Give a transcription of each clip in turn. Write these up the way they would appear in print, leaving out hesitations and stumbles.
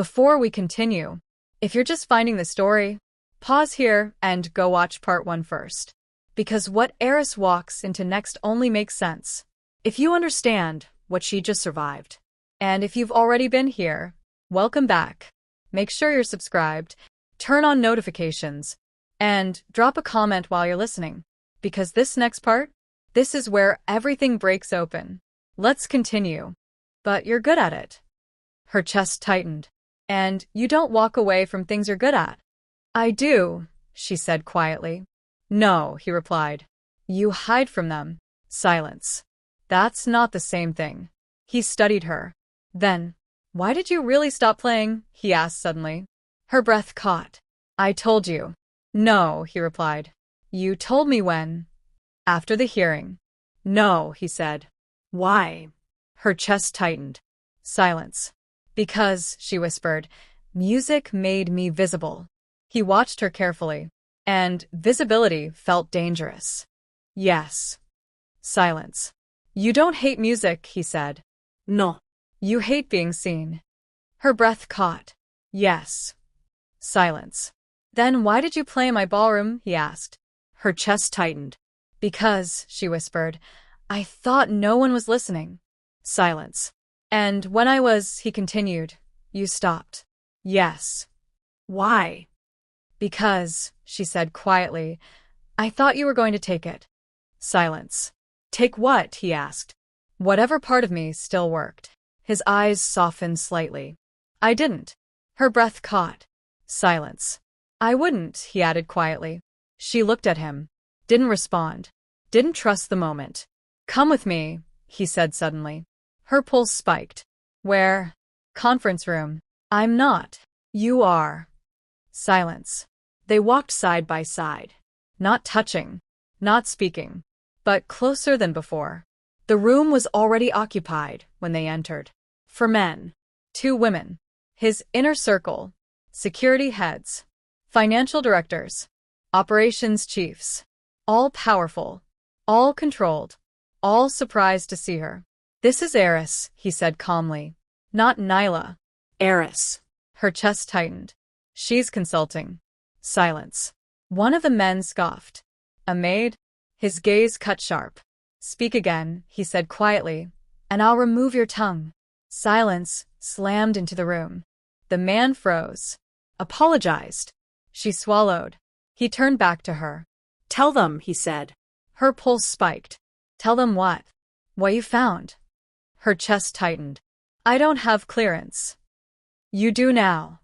Before we continue, if you're just finding the story, pause here and go watch part 1 first. Because what Eris walks into next only makes sense if you understand what she just survived. And if you've already been here, welcome back. Make sure you're subscribed, turn on notifications, and drop a comment while you're listening. Because this next part, this is where everything breaks open. Let's continue. But you're good at it. Her chest tightened. And you don't walk away from things you're good at. I do, she said quietly. No, he replied. You hide from them. Silence. That's not the same thing. He studied her. Then, why did you really stop playing? He asked suddenly. Her breath caught. I told you. No, he replied. You told me when? After the hearing. No, he said. Why? Her chest tightened. Silence. Because, she whispered, music made me visible. He watched her carefully, and visibility felt dangerous. Yes. Silence. You don't hate music, he said. No. You hate being seen. Her breath caught. Yes. Silence. Then why did you play in my ballroom? He asked. Her chest tightened. Because, she whispered, I thought no one was listening. Silence. And when I was, he continued, you stopped. Yes. Why? Because, she said quietly, I thought you were going to take it. Silence. Take what? He asked. Whatever part of me still worked. His eyes softened slightly. I didn't. Her breath caught. Silence. I wouldn't, he added quietly. She looked at him. Didn't respond. Didn't trust the moment. Come with me, he said suddenly. Her pulse spiked. Where? Conference room. I'm not. You are. Silence. They walked side by side. Not touching. Not speaking. But closer than before. The room was already occupied when they entered. For men. 2 women. His inner circle. Security heads. Financial directors. Operations chiefs. All powerful. All controlled. All surprised to see her. This is Eris, he said calmly. Not Nyla. Eris. Her chest tightened. She's consulting. Silence. One of the men scoffed. A maid? His gaze cut sharp. Speak again, he said quietly, and I'll remove your tongue. Silence slammed into the room. The man froze. Apologized. She swallowed. He turned back to her. Tell them, he said. Her pulse spiked. Tell them what? What you found. Her chest tightened. I don't have clearance. You do now.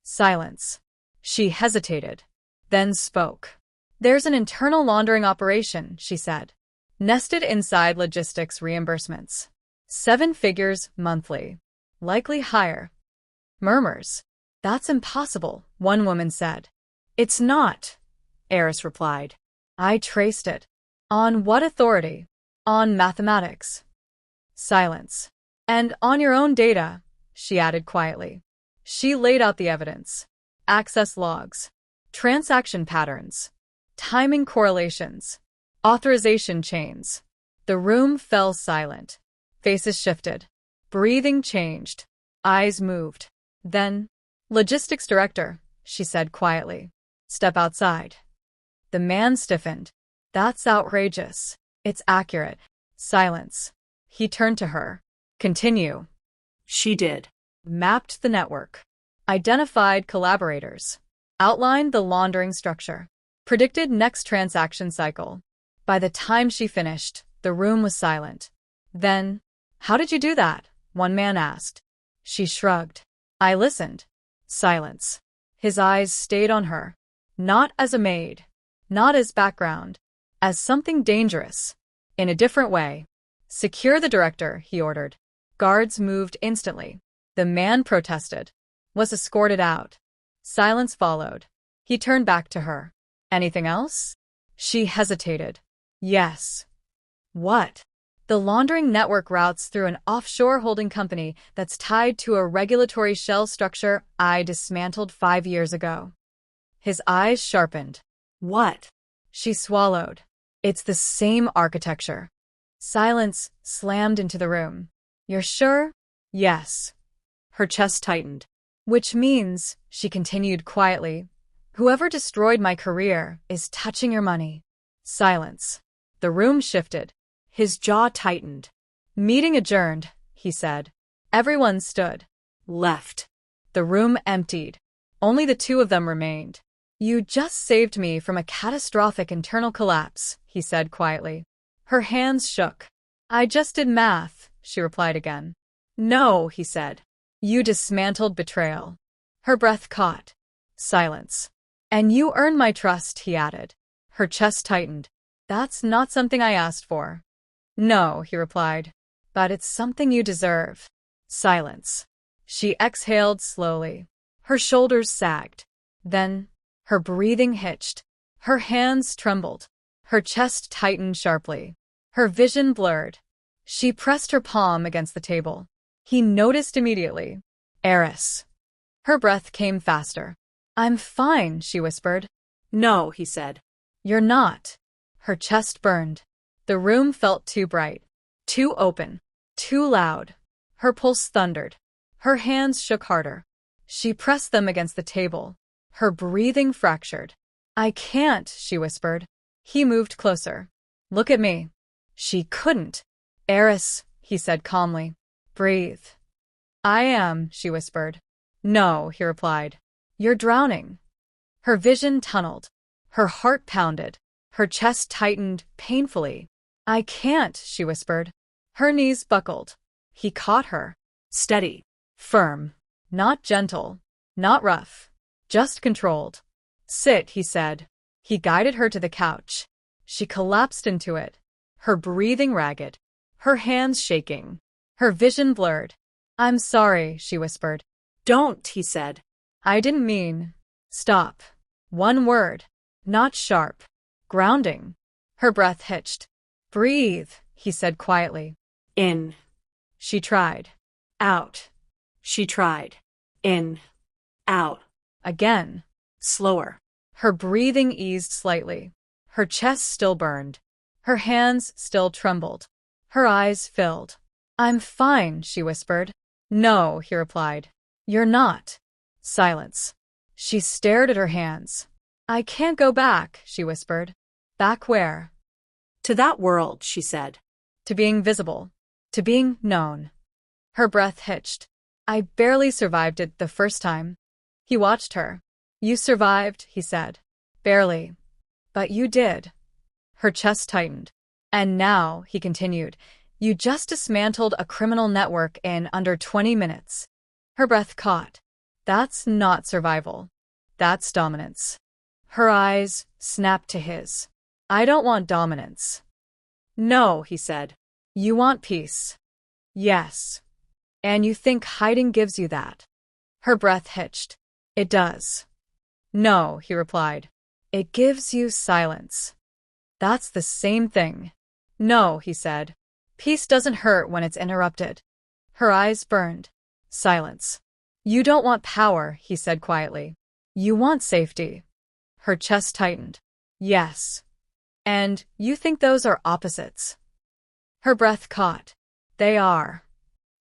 Silence. She hesitated, then spoke. There's an internal laundering operation, she said. Nested inside logistics reimbursements. 7 figures monthly. Likely higher. Murmurs. That's impossible, one woman said. It's not, Eris replied. I traced it. On what authority? On mathematics. Silence. And on your own data, she added quietly. She laid out the evidence. Access logs. Transaction patterns. Timing correlations. Authorization chains. The room fell silent. Faces shifted. Breathing changed. Eyes moved. Then, Logistics director, she said quietly. Step outside. The man stiffened. That's outrageous. It's accurate. Silence. He turned to her. Continue. She did. Mapped the network. Identified collaborators. Outlined the laundering structure. Predicted next transaction cycle. By the time she finished, the room was silent. Then, how did you do that? One man asked. She shrugged. I listened. Silence. His eyes stayed on her. Not as a maid. Not as background. As something dangerous. In a different way. Secure the director, he ordered. Guards moved instantly. The man protested. Was escorted out. Silence followed. He turned back to her. Anything else? She hesitated. Yes. What? The laundering network routes through an offshore holding company that's tied to a regulatory shell structure I dismantled 5 years ago. His eyes sharpened. What? She swallowed. It's the same architecture. Silence slammed into the room. You're sure? Yes. Her chest tightened. Which means, she continued quietly, whoever destroyed my career is touching your money. Silence. The room shifted. His jaw tightened. Meeting adjourned, he said. Everyone stood. Left. The room emptied. Only the two of them remained. You just saved me from a catastrophic internal collapse, he said quietly. Her hands shook. I just did math, she replied again. No, he said. You dismantled betrayal. Her breath caught. Silence. And you earned my trust, he added. Her chest tightened. That's not something I asked for. No, he replied. But it's something you deserve. Silence. She exhaled slowly. Her shoulders sagged. Then, her breathing hitched. Her hands trembled. Her chest tightened sharply. Her vision blurred. She pressed her palm against the table. He noticed immediately. Heiress. Her breath came faster. I'm fine, she whispered. No, he said. You're not. Her chest burned. The room felt too bright, too open, too loud. Her pulse thundered. Her hands shook harder. She pressed them against the table. Her breathing fractured. I can't, she whispered. He moved closer. Look at me. She couldn't. Heiress, he said calmly. Breathe. I am, she whispered. No, he replied. You're drowning. Her vision tunneled. Her heart pounded. Her chest tightened painfully. I can't, she whispered. Her knees buckled. He caught her. Steady. Firm. Not gentle. Not rough. Just controlled. Sit, he said. He guided her to the couch. She collapsed into it. Her breathing ragged. Her hands shaking. Her vision blurred. I'm sorry, she whispered. Don't, he said. I didn't mean. Stop. One word. Not sharp. Grounding. Her breath hitched. Breathe, he said quietly. In. She tried. Out. She tried. In. Out. Again. Slower. Her breathing eased slightly. Her chest still burned. Her hands still trembled. Her eyes filled. I'm fine, she whispered. No, he replied. You're not. Silence. She stared at her hands. I can't go back, she whispered. Back where? To that world, she said. To being visible. To being known. Her breath hitched. I barely survived it the first time. He watched her. You survived, he said. Barely. But you did. Her chest tightened. And now, he continued, you just dismantled a criminal network in under 20 minutes. Her breath caught. That's not survival. That's dominance. Her eyes snapped to his. I don't want dominance. No, he said. You want peace. Yes. And you think hiding gives you that. Her breath hitched. It does. No, he replied. It gives you silence. That's the same thing. No, he said. Peace doesn't hurt when it's interrupted. Her eyes burned. Silence. You don't want power, he said quietly. You want safety. Her chest tightened. Yes. And you think those are opposites? Her breath caught. They are.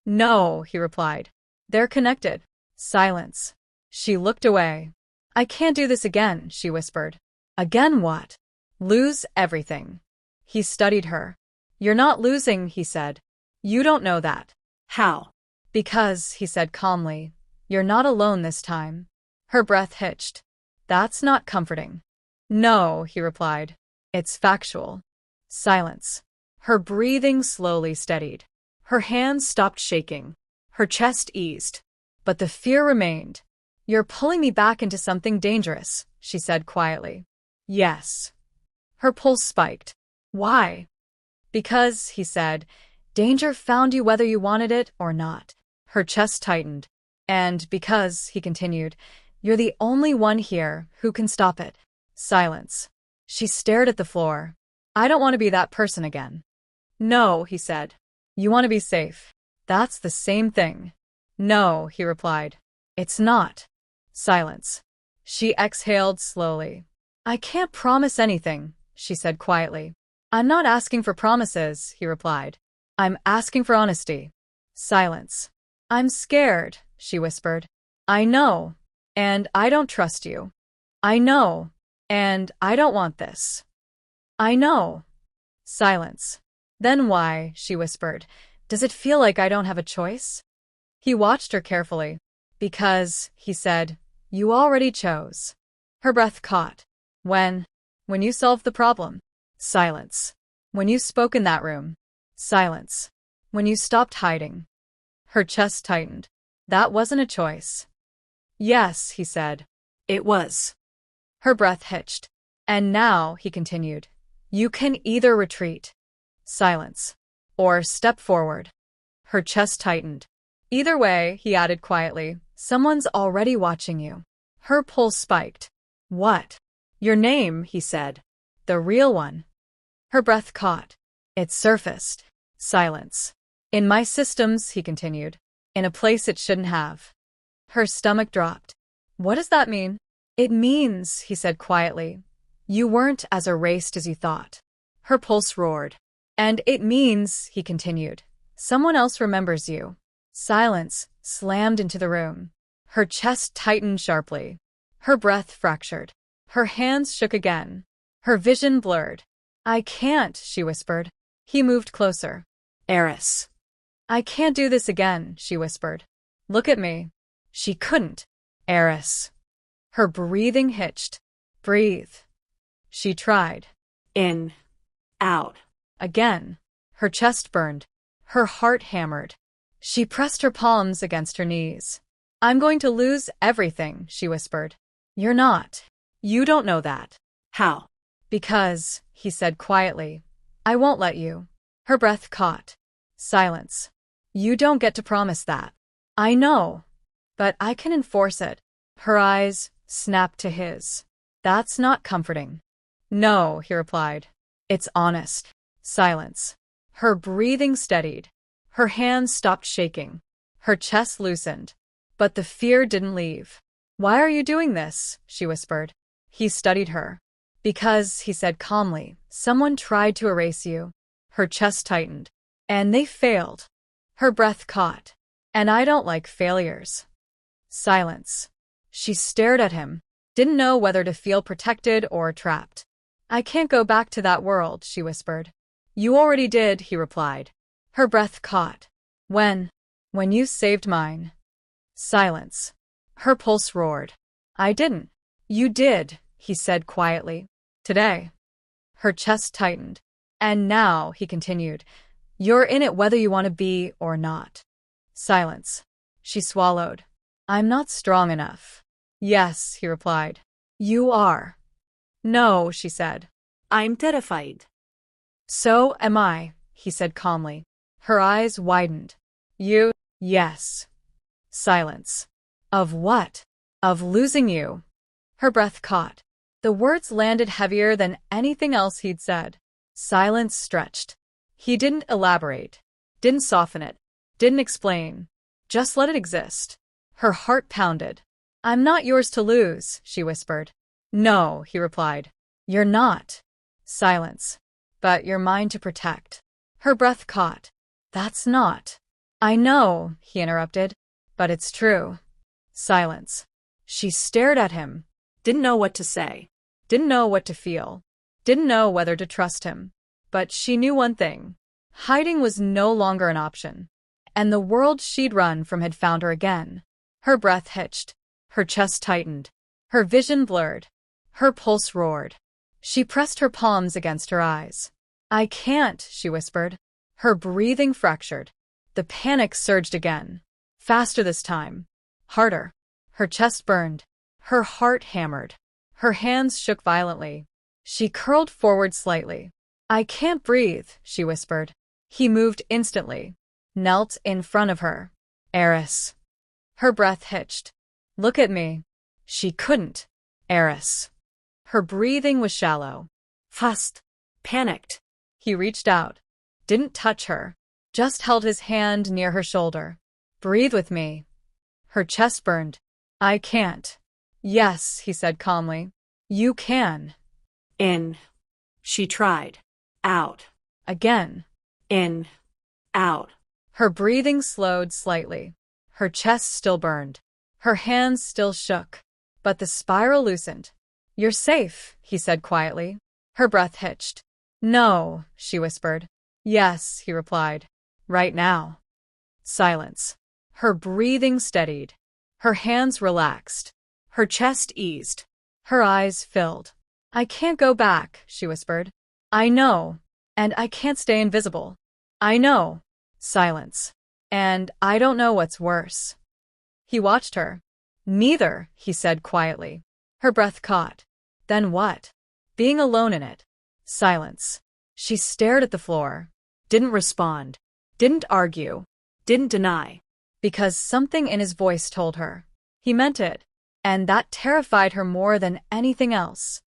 No, he replied. They're connected. Silence. She looked away. I can't do this again, she whispered. Again what? Lose everything. He studied her. You're not losing, he said. You don't know that. How? Because, he said calmly, you're not alone this time. Her breath hitched. That's not comforting. No, he replied. It's factual. Silence. Her breathing slowly steadied. Her hands stopped shaking. Her chest eased. But the fear remained. You're pulling me back into something dangerous, she said quietly. Yes. Her pulse spiked. Why? Because, he said, danger found you whether you wanted it or not. Her chest tightened. And because, he continued, you're the only one here who can stop it. Silence. She stared at the floor. I don't want to be that person again. No, he said. You want to be safe. That's the same thing. No, he replied. It's not. Silence. She exhaled slowly. I can't promise anything, she said quietly. I'm not asking for promises, he replied. I'm asking for honesty. Silence. I'm scared, she whispered. I know, and I don't trust you. I know, and I don't want this. I know. Silence. Then why, she whispered, does it feel like I don't have a choice? He watched her carefully. Because, he said, you already chose. Her breath caught. When you solved the problem. Silence. When you spoke in that room. Silence. When you stopped hiding. Her chest tightened. That wasn't a choice. Yes, he said. It was. Her breath hitched. And now, he continued, you can either retreat. Silence. Or step forward. Her chest tightened. Either way, he added quietly, someone's already watching you. Her pulse spiked. What? Your name, he said. The real one. Her breath caught. It surfaced. Silence. In my systems, he continued. In a place it shouldn't have. Her stomach dropped. What does that mean? It means, he said quietly, you weren't as erased as you thought. Her pulse roared. And it means, he continued, someone else remembers you. Silence slammed into the room. Her chest tightened sharply. Her breath fractured. Her hands shook again. Her vision blurred. I can't, she whispered. He moved closer. Eris. I can't do this again, she whispered. Look at me. She couldn't. Eris. Her breathing hitched. Breathe. She tried. In. Out. Again. Her chest burned. Her heart hammered. She pressed her palms against her knees. I'm going to lose everything, she whispered. You're not. You don't know that. How? Because, he said quietly, I won't let you. Her breath caught. Silence. You don't get to promise that. I know. But I can enforce it. Her eyes snapped to his. That's not comforting. No, he replied. It's honest. Silence. Her breathing steadied. Her hands stopped shaking. Her chest loosened. But the fear didn't leave. Why are you doing this? She whispered. He studied her. Because, he said calmly, someone tried to erase you. Her chest tightened. And they failed. Her breath caught. And I don't like failures. Silence. She stared at him. Didn't know whether to feel protected or trapped. I can't go back to that world, she whispered. You already did, he replied. Her breath caught. When you saved mine. Silence. Her pulse roared. I didn't. You did, he said quietly. Today. Her chest tightened. And now, he continued, you're in it whether you want to be or not. Silence. She swallowed. I'm not strong enough. Yes, he replied. You are. No, she said. I'm terrified. So am I, he said calmly. Her eyes widened. You? Yes. Silence. Of what? Of losing you. Her breath caught. The words landed heavier than anything else he'd said. Silence stretched. He didn't elaborate. Didn't soften it. Didn't explain. Just let it exist. Her heart pounded. I'm not yours to lose, she whispered. No, he replied. You're not. Silence. But you're mine to protect. Her breath caught. That's not. I know, he interrupted. But it's true. Silence. She stared at him. Didn't know what to say. Didn't know what to feel. Didn't know whether to trust him. But she knew one thing. Hiding was no longer an option. And the world she'd run from had found her again. Her breath hitched. Her chest tightened. Her vision blurred. Her pulse roared. She pressed her palms against her eyes. I can't, she whispered. Her breathing fractured. The panic surged again. Faster this time. Harder. Her chest burned. Her heart hammered. Her hands shook violently. She curled forward slightly. I can't breathe, she whispered. He moved instantly. Knelt in front of her. Eris. Her breath hitched. Look at me. She couldn't. Eris. Her breathing was shallow. Fast. Panicked. He reached out. Didn't touch her. Just held his hand near her shoulder. Breathe with me. Her chest burned. I can't. Yes, he said calmly. You can. In. She tried. Out. Again. In. Out. Her breathing slowed slightly. Her chest still burned. Her hands still shook, but the spiral loosened. "You're safe," he said quietly. Her breath hitched. "No," she whispered. "Yes," he replied. "Right now." Silence. Her breathing steadied. Her hands relaxed. Her chest eased. Her eyes filled. "I can't go back," she whispered. "I know. And I can't stay invisible. I know." Silence. "And I don't know what's worse." He watched her. "Neither," he said quietly. Her breath caught. "Then what?" "Being alone in it." Silence. She stared at the floor. Didn't respond. Didn't argue. Didn't deny. Because something in his voice told her. He meant it. And that terrified her more than anything else.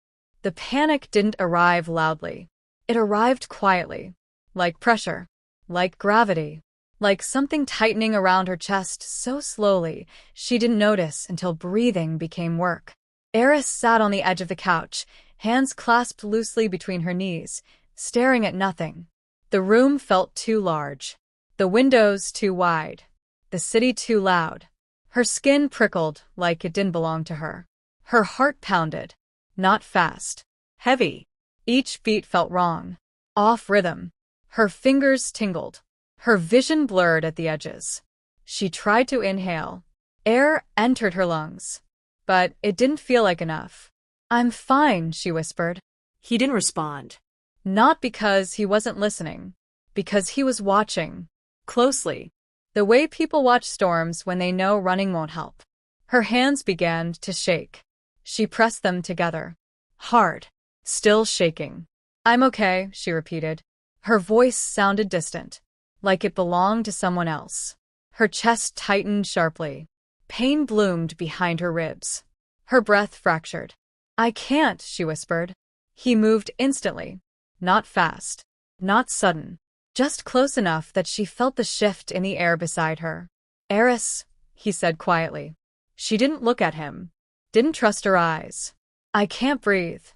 The panic didn't arrive loudly. It arrived quietly. Like pressure. Like gravity. Like something tightening around her chest so slowly she didn't notice until breathing became work. Eris sat on the edge of the couch, hands clasped loosely between her knees, staring at nothing. The room felt too large. The windows too wide. The city too loud. Her skin prickled like it didn't belong to her. Her heart pounded. Not fast. Heavy. Each beat felt wrong. Off rhythm. Her fingers tingled. Her vision blurred at the edges. She tried to inhale. Air entered her lungs. But it didn't feel like enough. "I'm fine," she whispered. He didn't respond. Not because he wasn't listening. Because he was watching. Closely. The way people watch storms when they know running won't help. Her hands began to shake. She pressed them together. Hard. Still shaking. "I'm okay," she repeated. Her voice sounded distant. Like it belonged to someone else. Her chest tightened sharply. Pain bloomed behind her ribs. Her breath fractured. "I can't," she whispered. He moved instantly. Not fast. Not sudden. Just close enough that she felt the shift in the air beside her. "Eris," he said quietly. She didn't look at him. Didn't trust her eyes. "I can't breathe."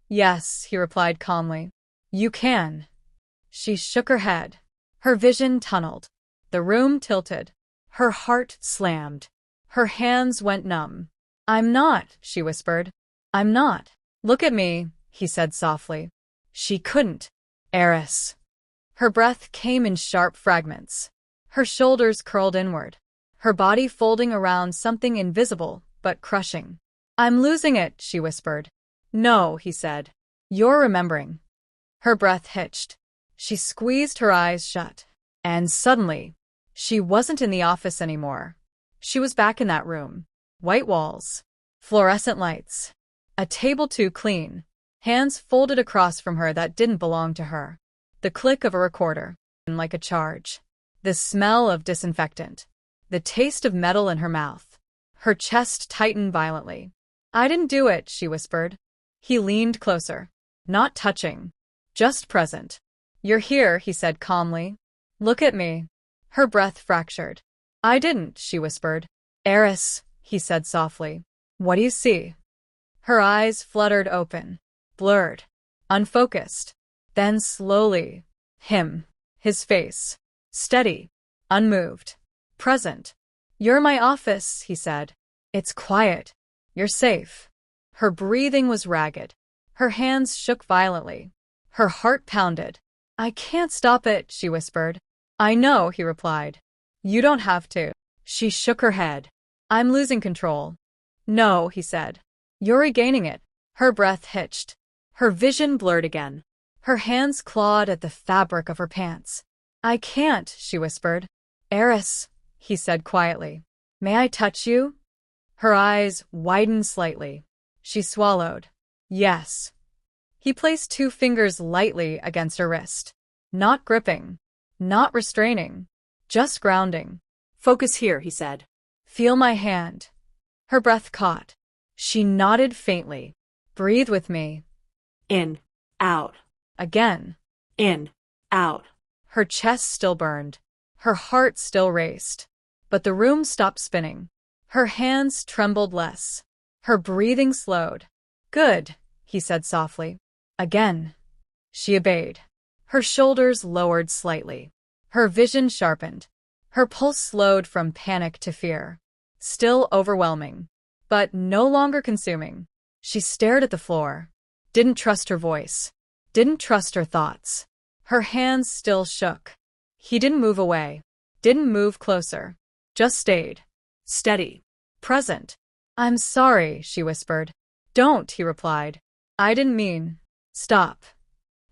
"Yes," he replied calmly. "You can." She shook her head. Her vision tunneled. The room tilted. Her heart slammed. Her hands went numb. "I'm not," she whispered. "I'm not." "Look at me," he said softly. She couldn't. "Eris." Her breath came in sharp fragments. Her shoulders curled inward. Her body folding around something invisible but crushing. "I'm losing it," she whispered. "No," he said. "You're remembering." Her breath hitched. She squeezed her eyes shut. And suddenly, she wasn't in the office anymore. She was back in that room. White walls. Fluorescent lights. A table too clean. Hands folded across from her that didn't belong to her. The click of a recorder. Like a charge. The smell of disinfectant. The taste of metal in her mouth. Her chest tightened violently. "I didn't do it," she whispered. He leaned closer. Not touching. Just present. "You're here," he said calmly. "Look at me." Her breath fractured. "I didn't," she whispered. "Eris," he said softly. "What do you see?" Her eyes fluttered open. Blurred. Unfocused. Then slowly. Him. His face. Steady. Unmoved. Present. "You're my office," he said. "It's quiet. You're safe." Her breathing was ragged. Her hands shook violently. Her heart pounded. "I can't stop it," she whispered. "I know," he replied. "You don't have to." She shook her head. "I'm losing control." "No," he said. "You're regaining it." Her breath hitched. Her vision blurred again. Her hands clawed at the fabric of her pants. "I can't," she whispered. "Eris," he said quietly. "May I touch you?" Her eyes widened slightly. She swallowed. "Yes." He placed 2 fingers lightly against her wrist. Not gripping. Not restraining. Just grounding. "Focus here," he said. "Feel my hand." Her breath caught. She nodded faintly. "Breathe with me." In. Out. Again. In. Out. Her chest still burned. Her heart still raced. But the room stopped spinning. Her hands trembled less. Her breathing slowed. "Good," he said softly. "Again." She obeyed. Her shoulders lowered slightly. Her vision sharpened. Her pulse slowed from panic to fear. Still overwhelming. But no longer consuming. She stared at the floor. Didn't trust her voice. Didn't trust her thoughts. Her hands still shook. He didn't move away. Didn't move closer. Just stayed. Steady. Present. I'm sorry, she whispered. Don't, he replied. I didn't mean. Stop.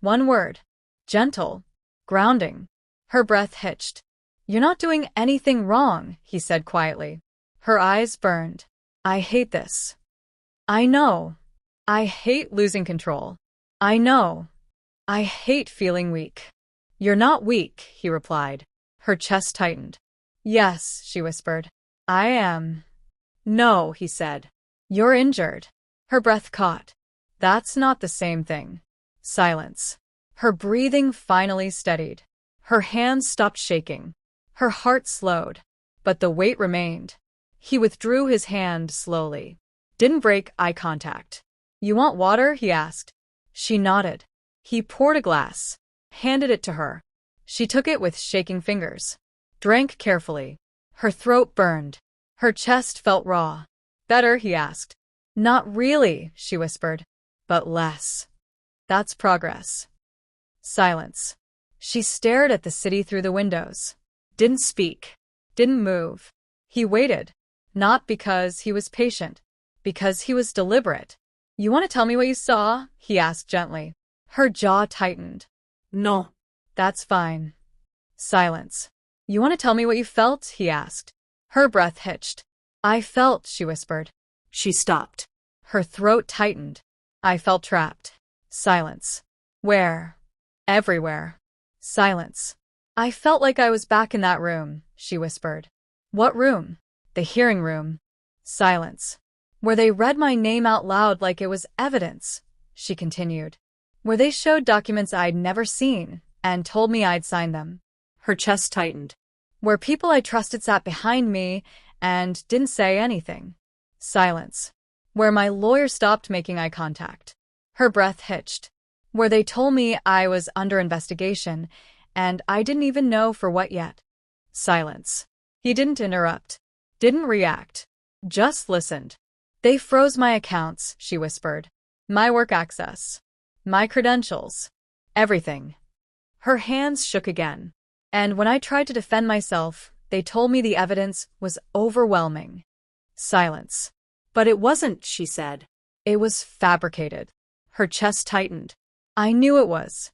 One word. Gentle. Grounding. Her breath hitched. You're not doing anything wrong, he said quietly. Her eyes burned. I hate this. I know. I hate losing control. I know. I hate feeling weak. You're not weak, he replied. Her chest tightened. Yes, she whispered. I am. No, he said. You're injured. Her breath caught. That's not the same thing. Silence. Her breathing finally steadied. Her hands stopped shaking. Her heart slowed. But the weight remained. He withdrew his hand slowly. Didn't break eye contact. You want water? He asked. She nodded. He poured a glass. Handed it to her. She took it with shaking fingers. Drank carefully. Her throat burned. Her chest felt raw. Better? He asked. Not really, she whispered. But less. That's progress. Silence. She stared at the city through the windows. Didn't speak. Didn't move. He waited. Not because he was patient. Because he was deliberate. You want to tell me what you saw? He asked gently. Her jaw tightened. No. That's fine. Silence. You want to tell me what you felt? He asked. Her breath hitched. I felt, she whispered. She stopped. Her throat tightened. I felt trapped. Silence. Where? Everywhere. Silence. I felt like I was back in that room, she whispered. What room? The hearing room. Silence. Where they read my name out loud like it was evidence, she continued. Where they showed documents I'd never seen and told me I'd sign them. Her chest tightened. Where people I trusted sat behind me and didn't say anything. Silence. Where my lawyer stopped making eye contact. Her breath hitched. Where they told me I was under investigation and I didn't even know for what yet. Silence. He didn't interrupt. Didn't react. Just listened. They froze my accounts, she whispered. My work access. My credentials. Everything. Her hands shook again. And when I tried to defend myself, they told me the evidence was overwhelming. Silence. But it wasn't, she said. It was fabricated. Her chest tightened. I knew it was.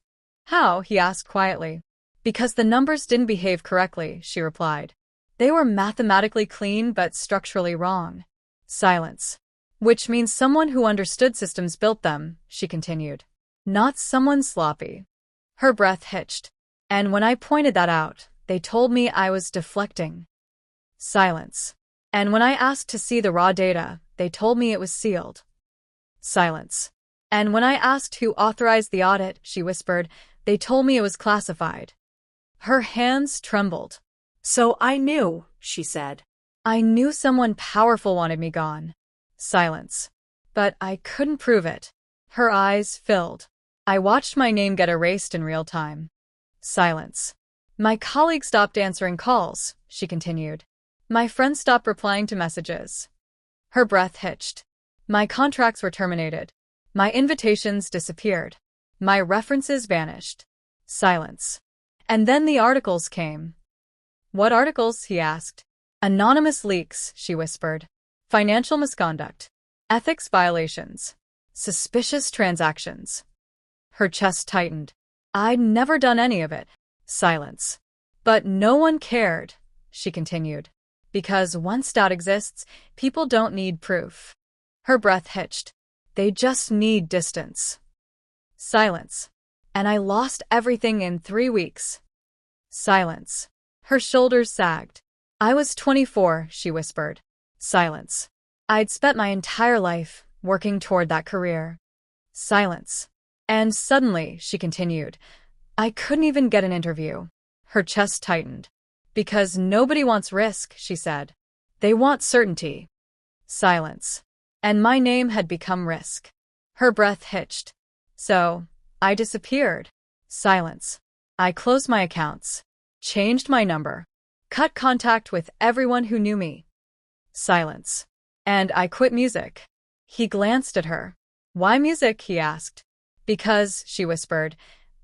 How? He asked quietly. Because the numbers didn't behave correctly, she replied. They were mathematically clean but structurally wrong. Silence. Which means someone who understood systems built them, she continued. Not someone sloppy. Her breath hitched. And when I pointed that out, they told me I was deflecting. Silence. And when I asked to see the raw data, they told me it was sealed. Silence. And when I asked who authorized the audit, she whispered, they told me it was classified. Her hands trembled. So I knew, she said. I knew someone powerful wanted me gone. Silence. But I couldn't prove it. Her eyes filled. I watched my name get erased in real time. Silence. My colleagues stopped answering calls, she continued. My friends stopped replying to messages. Her breath hitched. My contracts were terminated. My invitations disappeared. My references vanished. Silence. And then the articles came. What articles? He asked. Anonymous leaks, she whispered. Financial misconduct. Ethics violations. Suspicious transactions. Her chest tightened. I'd never done any of it. Silence. But no one cared, she continued. Because once doubt exists, people don't need proof. Her breath hitched. They just need distance. Silence. And I lost everything in 3 weeks. Silence. Her shoulders sagged. I was 24, she whispered. Silence. I'd spent my entire life working toward that career. Silence. And suddenly, she continued, I couldn't even get an interview. Her chest tightened. Because nobody wants risk, she said. They want certainty. Silence. And my name had become risk. Her breath hitched. So, I disappeared. Silence. I closed my accounts. Changed my number. Cut contact with everyone who knew me. Silence. And I quit music. He glanced at her. Why music? He asked. Because, she whispered,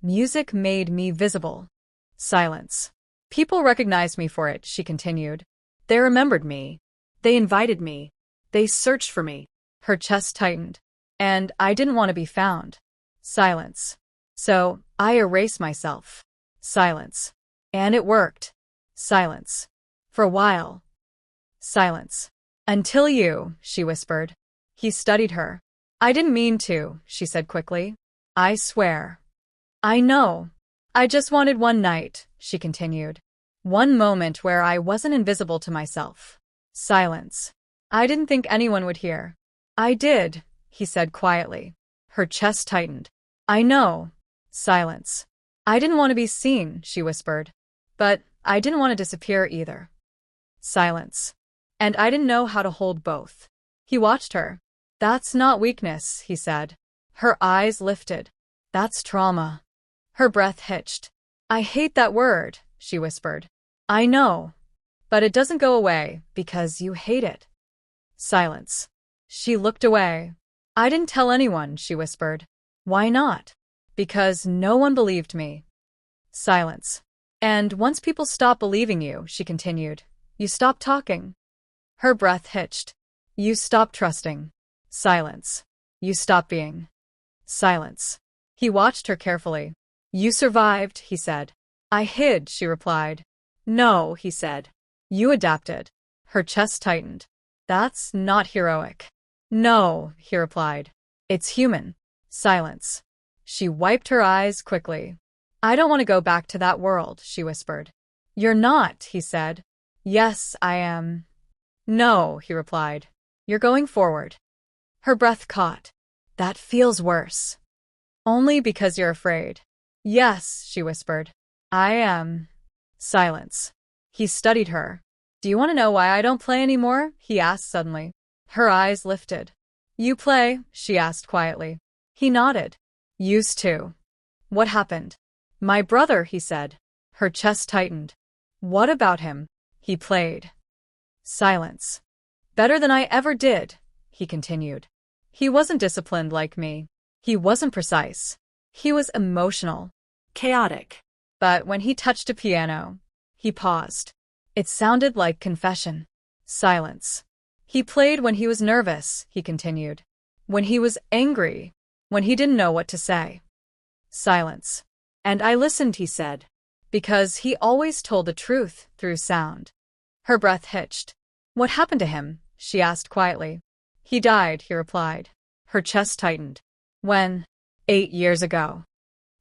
music made me visible. Silence. People recognized me for it, she continued. They remembered me. They invited me. They searched for me. Her chest tightened. And I didn't want to be found. Silence. So, I erased myself. Silence. And it worked. Silence. For a while. Silence. Until you, she whispered. He studied her. I didn't mean to, she said quickly. I swear. I know. I just wanted one night, she continued. One moment where I wasn't invisible to myself. Silence. I didn't think anyone would hear. I did, he said quietly. Her chest tightened. I know. Silence. I didn't want to be seen, she whispered. But I didn't want to disappear either. Silence. And I didn't know how to hold both. He watched her. That's not weakness, he said. Her eyes lifted. That's trauma. Her breath hitched. I hate that word, she whispered. I know. But it doesn't go away because you hate it. Silence. She looked away. I didn't tell anyone, she whispered. Why not? Because no one believed me. Silence. And once people stop believing you, she continued, you stop talking. Her breath hitched. You stop trusting. Silence. You stop being. Silence. He watched her carefully. You survived, he said. I hid, she replied. No, he said. You adapted. Her chest tightened. That's not heroic. No, he replied. It's human. Silence. She wiped her eyes quickly. I don't want to go back to that world, she whispered. You're not, he said. Yes, I am. No, he replied. You're going forward. Her breath caught. That feels worse. Only because you're afraid. Yes, she whispered. I am. Silence. He studied her. Do you want to know why I don't play anymore? He asked suddenly. Her eyes lifted. You play? She asked quietly. He nodded. Used to. What happened? My brother, he said. Her chest tightened. What about him? He played. Silence. Better than I ever did, he continued. He wasn't disciplined like me. He wasn't precise. He was emotional. Chaotic. But when he touched a piano, he paused. It sounded like confession. Silence. He played when he was nervous, he continued. When he was angry. When he didn't know what to say. Silence. And I listened, he said. Because he always told the truth through sound. Her breath hitched. What happened to him? She asked quietly. He died, he replied. Her chest tightened. When? 8 years ago.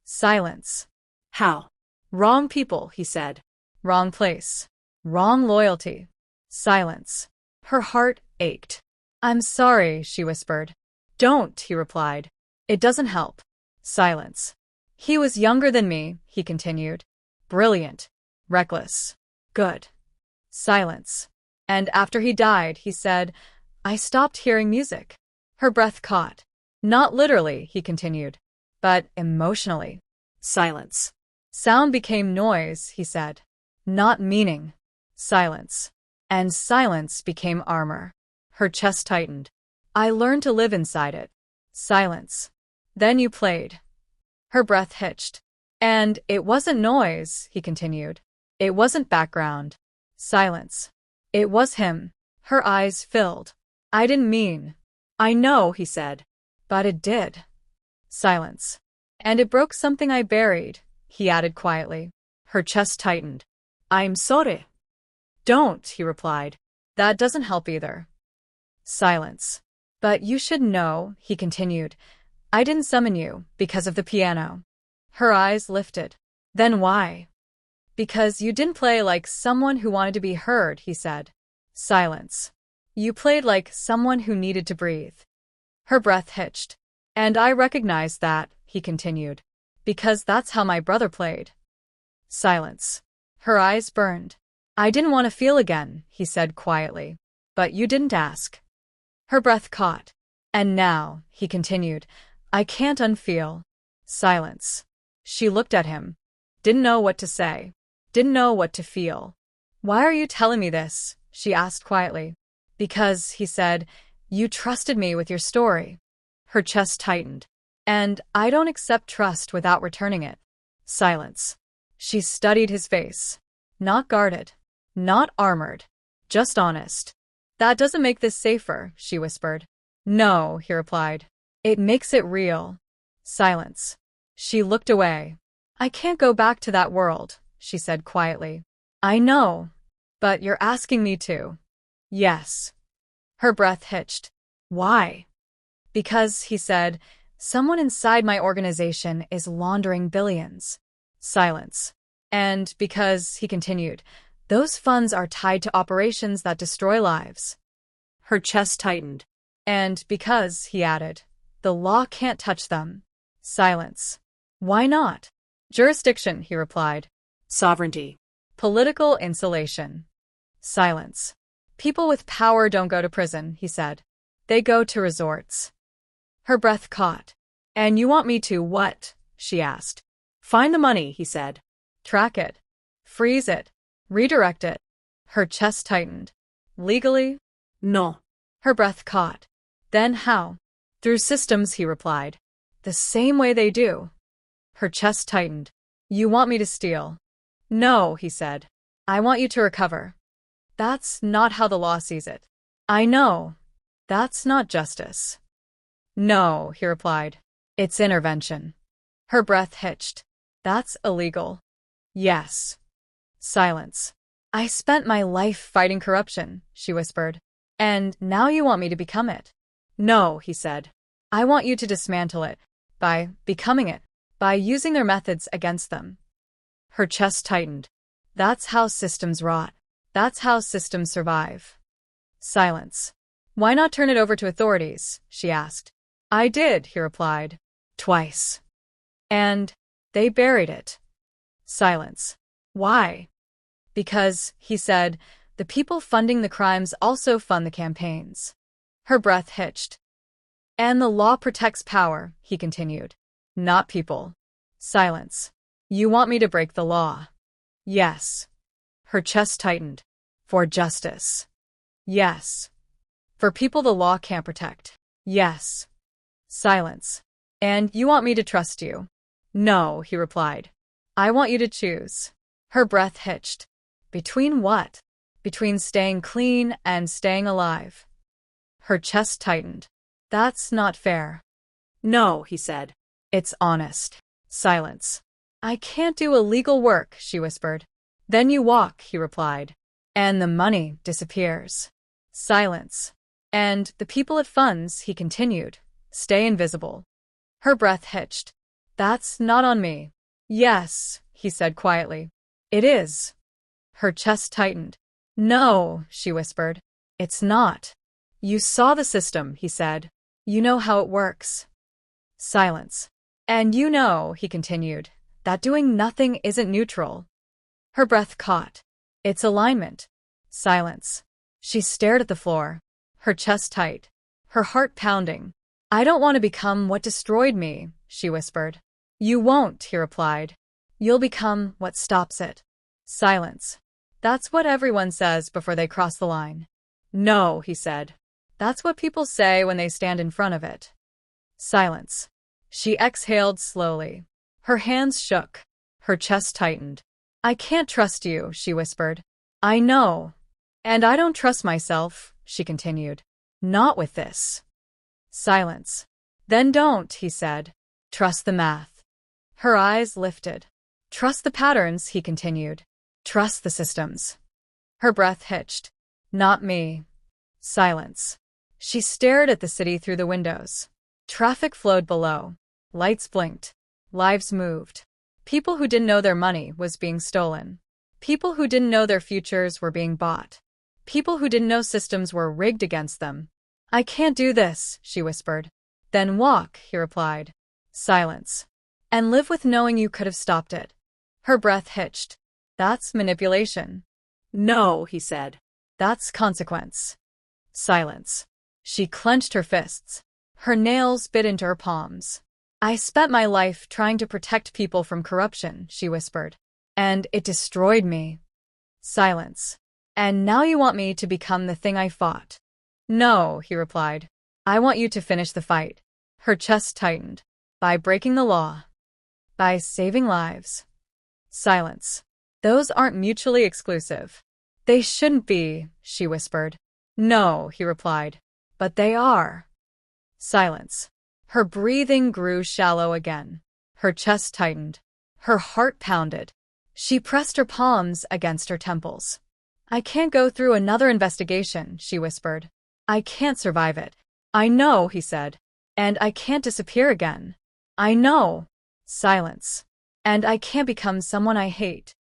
Silence. How? Wrong people, he said. Wrong place. Wrong loyalty. Silence. Her heart ached. I'm sorry, she whispered. Don't, he replied. It doesn't help. Silence. He was younger than me, he continued. Brilliant. Reckless. Good. Silence. And after he died, he said, I stopped hearing music. Her breath caught. Not literally, he continued, but emotionally. Silence. Sound became noise, he said. Not meaning. Silence. And silence became armor. Her chest tightened. I learned to live inside it. Silence. Then you played. Her breath hitched. And it wasn't noise, he continued. It wasn't background. Silence. It was him. Her eyes filled. I didn't mean. I know, he said. But it did. Silence. And it broke something I buried, he added quietly. Her chest tightened. I'm sorry. Don't, he replied. That doesn't help either. Silence. But you should know, he continued. I didn't summon you because of the piano. Her eyes lifted. Then why? Because you didn't play like someone who wanted to be heard, he said. Silence. You played like someone who needed to breathe. Her breath hitched. And I recognized that, he continued. Because that's how my brother played. Silence. Her eyes burned. I didn't want to feel again, he said quietly. But you didn't ask. Her breath caught. And now, he continued, I can't unfeel. Silence. She looked at him. Didn't know what to say. Didn't know what to feel. Why are you telling me this? She asked quietly. Because, he said, you trusted me with your story. Her chest tightened. And I don't accept trust without returning it. Silence. She studied his face. Not guarded. Not armored. Just honest. That doesn't make this safer, she whispered. No, he replied. It makes it real. Silence. She looked away. I can't go back to that world, she said quietly. I know. But you're asking me to. Yes. Her breath hitched. Why? Because, he said, someone inside my organization is laundering billions. Silence. And because, he continued, those funds are tied to operations that destroy lives. Her chest tightened. And because, he added, the law can't touch them. Silence. Why not? Jurisdiction, he replied. Sovereignty. Political insulation. Silence. People with power don't go to prison, he said. They go to resorts. Her breath caught. And you want me to what? She asked. Find the money, he said. Track it. Freeze it. Redirect it. Her chest tightened. Legally? No. Her breath caught. Then how? Through systems, he replied. The same way they do. Her chest tightened. You want me to steal? No, he said. I want you to recover. That's not how the law sees it. I know. That's not justice. No, he replied. It's intervention. Her breath hitched. That's illegal. Yes. Silence. I spent my life fighting corruption, she whispered. And now you want me to become it. No, he said. I want you to dismantle it. By becoming it. By using their methods against them. Her chest tightened. That's how systems rot. That's how systems survive. Silence. Why not turn it over to authorities? She asked. I did, he replied. Twice. And they buried it. Silence. Why? Because, he said, the people funding the crimes also fund the campaigns. Her breath hitched. And the law protects power, he continued. Not people. Silence. You want me to break the law? Yes. Her chest tightened. For justice. Yes. For people the law can't protect. Yes. Silence. And you want me to trust you? No, he replied. I want you to choose. Her breath hitched. Between what? Between staying clean and staying alive. Her chest tightened. That's not fair. No, he said. It's honest. Silence. I can't do illegal work, she whispered. Then you walk, he replied. And the money disappears. Silence. And the people it funds, he continued, stay invisible. Her breath hitched. That's not on me. Yes, he said quietly. It is. Her chest tightened. No, she whispered. It's not. You saw the system, he said. You know how it works. Silence. And you know, he continued, that doing nothing isn't neutral. Her breath caught. It's alignment. Silence. She stared at the floor, her chest tight, her heart pounding. I don't want to become what destroyed me, she whispered. You won't, he replied. You'll become what stops it. Silence. That's what everyone says before they cross the line. No, he said. That's what people say when they stand in front of it. Silence. She exhaled slowly. Her hands shook. Her chest tightened. I can't trust you, she whispered. I know. And I don't trust myself, she continued. Not with this. Silence. Then don't, he said. Trust the math. Her eyes lifted. Trust the patterns, he continued. Trust the systems. Her breath hitched. Not me. Silence. She stared at the city through the windows. Traffic flowed below. Lights blinked. Lives moved. People who didn't know their money was being stolen. People who didn't know their futures were being bought. People who didn't know systems were rigged against them. I can't do this, she whispered. Then walk, he replied. Silence. And live with knowing you could have stopped it. Her breath hitched. That's manipulation. No, he said. That's consequence. Silence. She clenched her fists. Her nails bit into her palms. I spent my life trying to protect people from corruption, she whispered. And it destroyed me. Silence. And now you want me to become the thing I fought. No, he replied. I want you to finish the fight. Her chest tightened. By breaking the law. By saving lives. Silence. Those aren't mutually exclusive. They shouldn't be, she whispered. No, he replied. But they are. Silence. Her breathing grew shallow again. Her chest tightened. Her heart pounded. She pressed her palms against her temples. I can't go through another investigation, she whispered. I can't survive it. I know, he said. And I can't disappear again. I know. Silence. And I can't become someone I hate.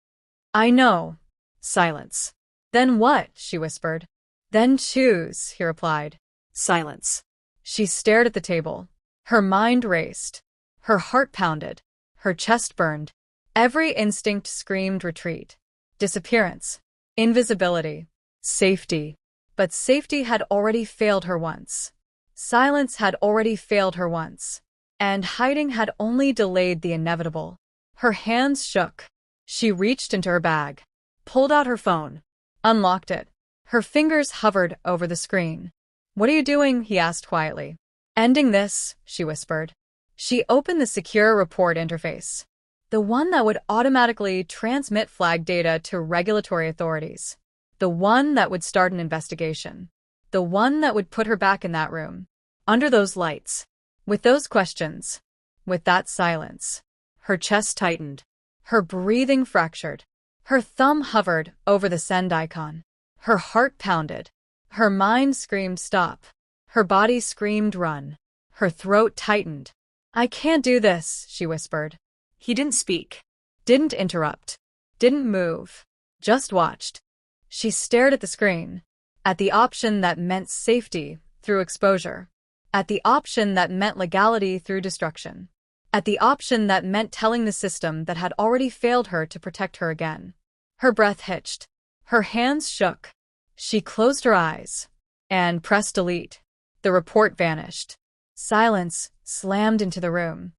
I know. Silence. Then what? She whispered. Then choose, he replied. Silence. She stared at the table. Her mind raced. Her heart pounded. Her chest burned. Every instinct screamed retreat. Disappearance. Invisibility. Safety. But safety had already failed her once. Silence had already failed her once. And hiding had only delayed the inevitable. Her hands shook. She reached into her bag, pulled out her phone, unlocked it. Her fingers hovered over the screen. What are you doing? He asked quietly. Ending this, she whispered. She opened the secure report interface. The one that would automatically transmit flag data to regulatory authorities. The one that would start an investigation. The one that would put her back in that room. Under those lights. With those questions. With that silence. Her chest tightened. Her breathing fractured. Her thumb hovered over the send icon. Her heart pounded. Her mind screamed stop. Her body screamed run. Her throat tightened. I can't do this, she whispered. He didn't speak. Didn't interrupt. Didn't move. Just watched. She stared at the screen. At the option that meant safety through exposure. At the option that meant legality through destruction. At the option that meant telling the system that had already failed her to protect her again. Her breath hitched. Her hands shook. She closed her eyes and pressed delete. The report vanished. Silence slammed into the room.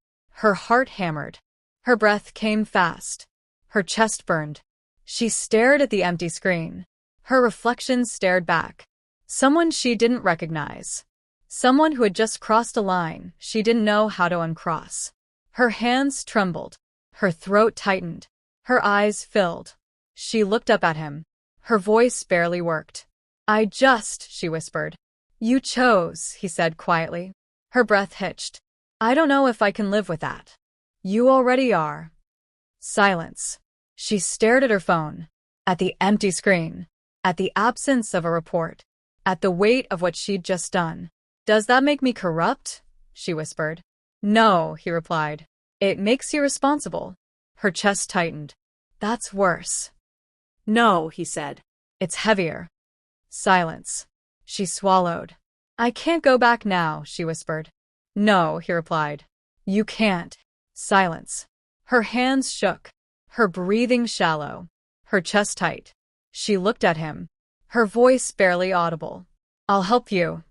Her heart hammered. Her breath came fast. Her chest burned. She stared at the empty screen. Her reflection stared back. Someone she didn't recognize. Someone who had just crossed a line she didn't know how to uncross. Her hands trembled. Her throat tightened. Her eyes filled. She looked up at him. Her voice barely worked. She whispered. You chose, he said quietly. Her breath hitched. I don't know if I can live with that. You already are. Silence. She stared at her phone. At the empty screen. At the absence of a report. At the weight of what she'd just done. Does that make me corrupt? She whispered. No, he replied. It makes you responsible. Her chest tightened. That's worse. No, he said. It's heavier. Silence. She swallowed. I can't go back now, she whispered. No, he replied. You can't. Silence. Her hands shook. Her breathing shallow. Her chest tight. She looked at him. Her voice barely audible. I'll help you.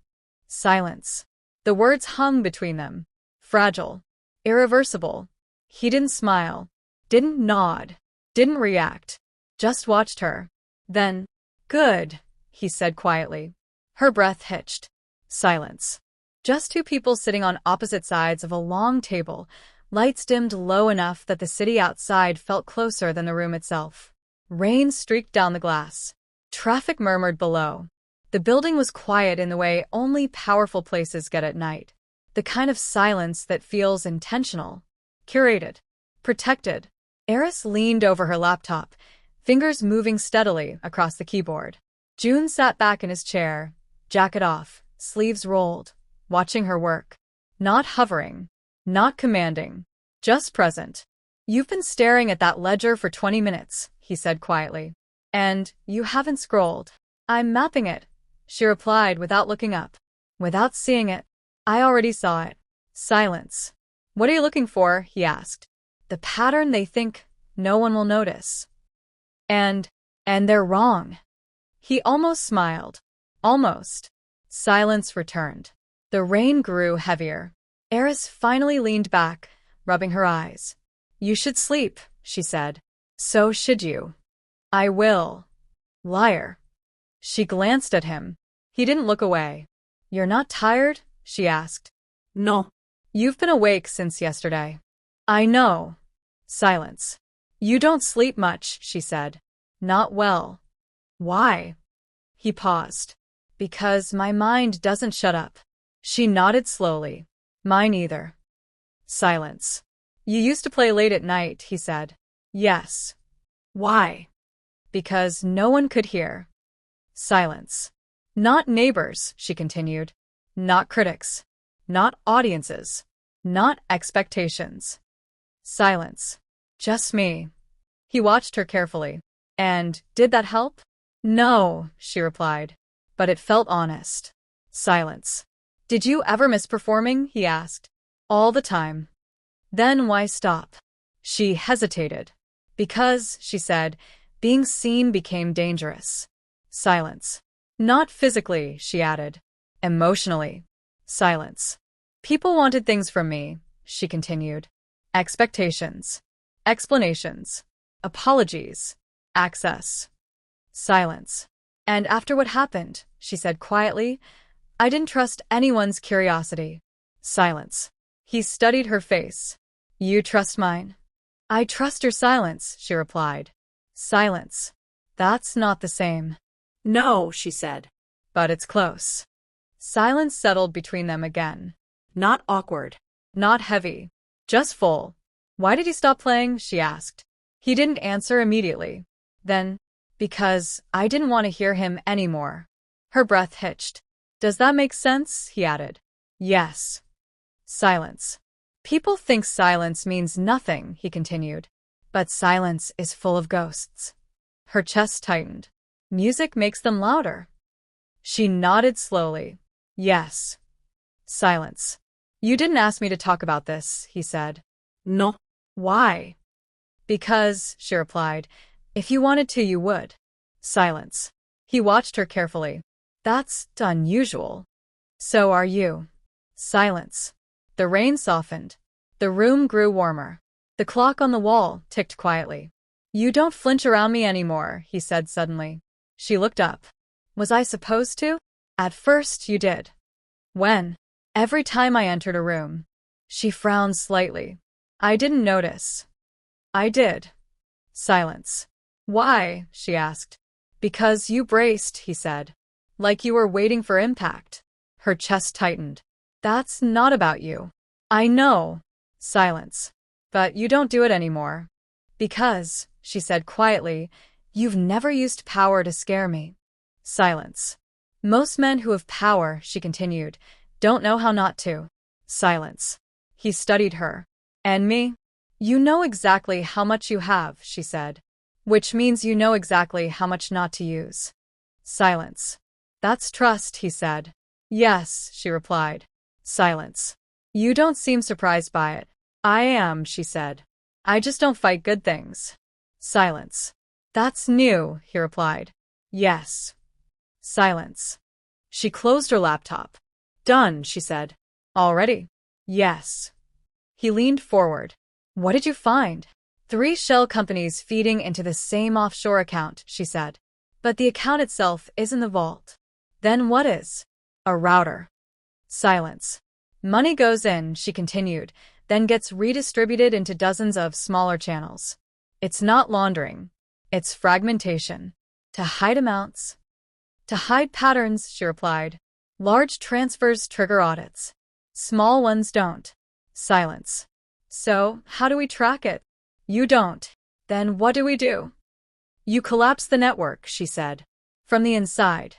Silence. The words hung between them. Fragile. Irreversible. He didn't smile. Didn't nod. Didn't react. Just watched her. Then, good, he said quietly. Her breath hitched. Silence. Just two people sitting on opposite sides of a long table, lights dimmed low enough that the city outside felt closer than the room itself. Rain streaked down the glass. Traffic murmured below. The building was quiet in the way only powerful places get at night. The kind of silence that feels intentional, curated, protected. Eris leaned over her laptop, fingers moving steadily across the keyboard. June sat back in his chair, jacket off, sleeves rolled, watching her work. Not hovering, not commanding, just present. You've been staring at that ledger for 20 minutes, he said quietly. And you haven't scrolled. I'm mapping it, she replied without looking up. Without seeing it. I already saw it. Silence. What are you looking for? He asked. The pattern they think no one will notice. And they're wrong. He almost smiled. Almost. Silence returned. The rain grew heavier. Eris finally leaned back, rubbing her eyes. You should sleep, she said. So should you. I will. Liar. She glanced at him. He didn't look away. You're not tired? She asked. No. You've been awake since yesterday. I know. Silence. You don't sleep much, she said. Not well. Why? He paused. Because my mind doesn't shut up. She nodded slowly. Mine either. Silence. You used to play late at night, he said. Yes. Why? Because no one could hear. Silence. Not neighbors, she continued. Not critics. Not audiences. Not expectations. Silence. Just me. He watched her carefully. And did that help? No, she replied. But it felt honest. Silence. Did you ever miss performing? He asked. All the time. Then why stop? She hesitated. Because, she said, being seen became dangerous. Silence. Not physically, she added. Emotionally. Silence. People wanted things from me, she continued. Expectations. Explanations. Apologies. Access. Silence. And after what happened, she said quietly, I didn't trust anyone's curiosity. Silence. He studied her face. You trust mine? I trust your silence, she replied. Silence. That's not the same. No, she said. But it's close. Silence settled between them again. Not awkward. Not heavy. Just full. Why did he stop playing? She asked. He didn't answer immediately. Then, because I didn't want to hear him anymore. Her breath hitched. Does that make sense? He added. Yes. Silence. People think silence means nothing, he continued. But silence is full of ghosts. Her chest tightened. Music makes them louder. She nodded slowly. Yes. Silence. You didn't ask me to talk about this, he said. No. Why? Because, she replied, if you wanted to, you would. Silence. He watched her carefully. That's unusual. So are you. Silence. The rain softened. The room grew warmer. The clock on the wall ticked quietly. You don't flinch around me anymore, he said suddenly. She looked up. Was I supposed to? At first you did. When? Every time I entered a room. She frowned slightly. I didn't notice. I did. Silence. Why? She asked. Because you braced, he said. Like you were waiting for impact. Her chest tightened. That's not about you. I know. Silence. But you don't do it anymore. Because, she said quietly, you've never used power to scare me. Silence. Most men who have power, she continued, don't know how not to. Silence. He studied her. And me? You know exactly how much you have, she said. Which means you know exactly how much not to use. Silence. That's trust, he said. Yes, she replied. Silence. You don't seem surprised by it. I am, she said. I just don't fight good things. Silence. That's new, he replied. Yes. Silence. She closed her laptop. Done, she said. Already? Yes. He leaned forward. What did you find? 3 shell companies feeding into the same offshore account, she said. But the account itself is in the vault. Then what is? A router. Silence. Money goes in, she continued, then gets redistributed into dozens of smaller channels. It's not laundering. It's fragmentation. To hide amounts. To hide patterns, she replied. Large transfers trigger audits. Small ones don't. Silence. So, how do we track it? You don't. Then what do we do? You collapse the network, she said. From the inside.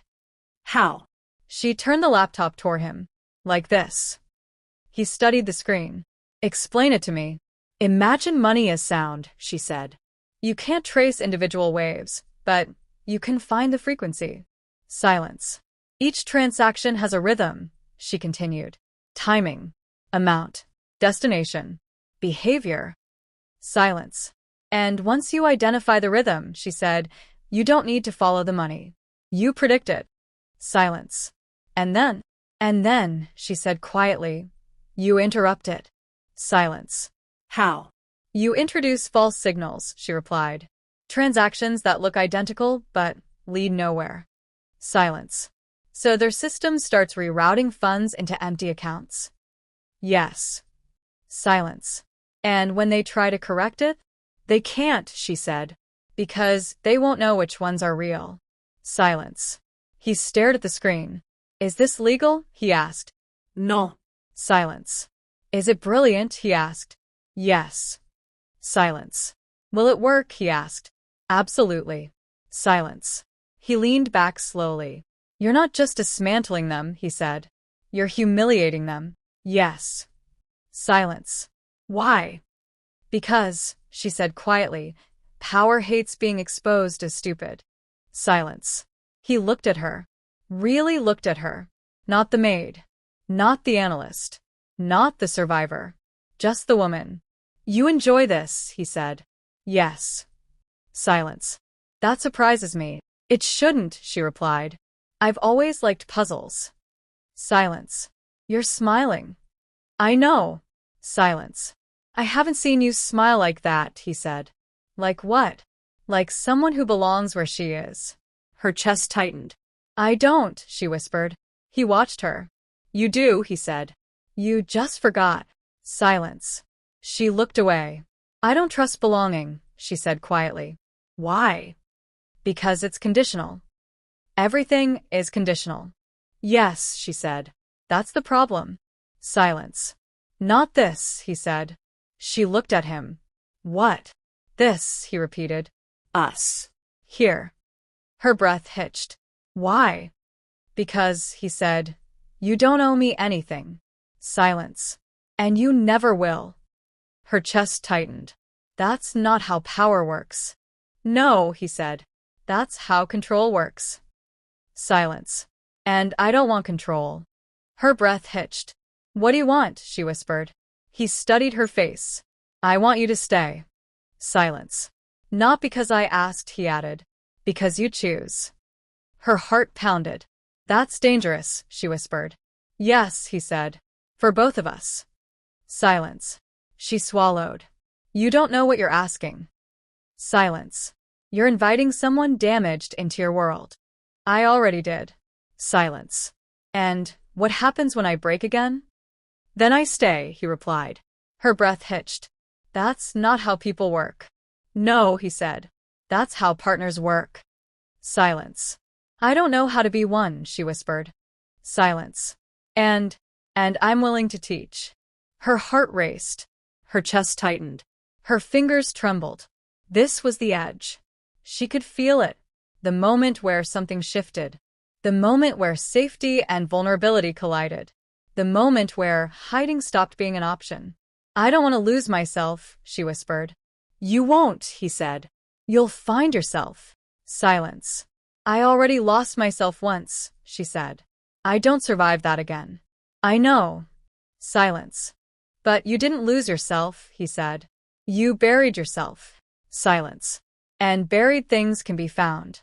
How? She turned the laptop toward him. Like this. He studied the screen. Explain it to me. Imagine money as sound, she said. You can't trace individual waves, but you can find the frequency. Silence. Each transaction has a rhythm, she continued. Timing. Amount. Destination. Behavior. Silence. And once you identify the rhythm, she said, you don't need to follow the money. You predict it. Silence. And then, she said quietly, you interrupt it. Silence. How? You introduce false signals, she replied. Transactions that look identical but lead nowhere. Silence. So their system starts rerouting funds into empty accounts. Yes. Silence. And when they try to correct it, they can't, she said, because they won't know which ones are real. Silence. He stared at the screen. Is this legal? He asked. No. Silence. Is it brilliant? He asked. Yes. Silence. Will it work? He asked. Absolutely. Silence. He leaned back slowly. You're not just dismantling them, he said. You're humiliating them. Yes. Silence. Why? Because, she said quietly, power hates being exposed as stupid. Silence. He looked at her. Really looked at her. Not the maid. Not the analyst. Not the survivor. Just the woman. You enjoy this, he said. Yes. Silence. That surprises me. It shouldn't, she replied. I've always liked puzzles. Silence. You're smiling. I know. Silence. I haven't seen you smile like that, he said. Like what? Like someone who belongs where she is. Her chest tightened. I don't, she whispered. He watched her. You do, he said. You just forgot. Silence. She looked away. I don't trust belonging, she said quietly. Why? Because it's conditional. Everything is conditional. Yes, she said. That's the problem. Silence. Not this, he said. She looked at him. What? This, he repeated. Us. Here. Her breath hitched. Why? Because, he said, you don't owe me anything. Silence. And you never will. Her chest tightened. That's not how power works. No, he said. That's how control works. Silence. And I don't want control. Her breath hitched. What do you want? She whispered. He studied her face. I want you to stay. Silence. Not because I asked, he added. Because you choose. Her heart pounded. That's dangerous, she whispered. Yes, he said. For both of us. Silence. She swallowed. You don't know what you're asking. Silence. You're inviting someone damaged into your world. I already did. Silence. And what happens when I break again? Then I stay, he replied. Her breath hitched. That's not how people work. No, he said. That's how partners work. Silence. I don't know how to be one, she whispered. Silence. And I'm willing to teach. Her heart raced. Her chest tightened. Her fingers trembled. This was the edge. She could feel it. The moment where something shifted. The moment where safety and vulnerability collided. The moment where hiding stopped being an option. I don't want to lose myself, she whispered. You won't, he said. You'll find yourself. Silence. I already lost myself once, she said. I don't survive that again. I know. Silence. But you didn't lose yourself, he said. You buried yourself. Silence. And buried things can be found.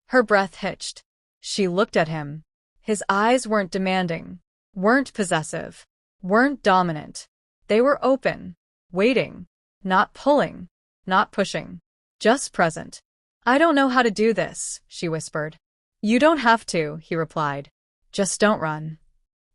Her breath hitched. She looked at him. His eyes weren't demanding, weren't possessive, weren't dominant. They were open, waiting, not pulling, not pushing, just present. I don't know how to do this, she whispered. You don't have to, he replied. Just don't run.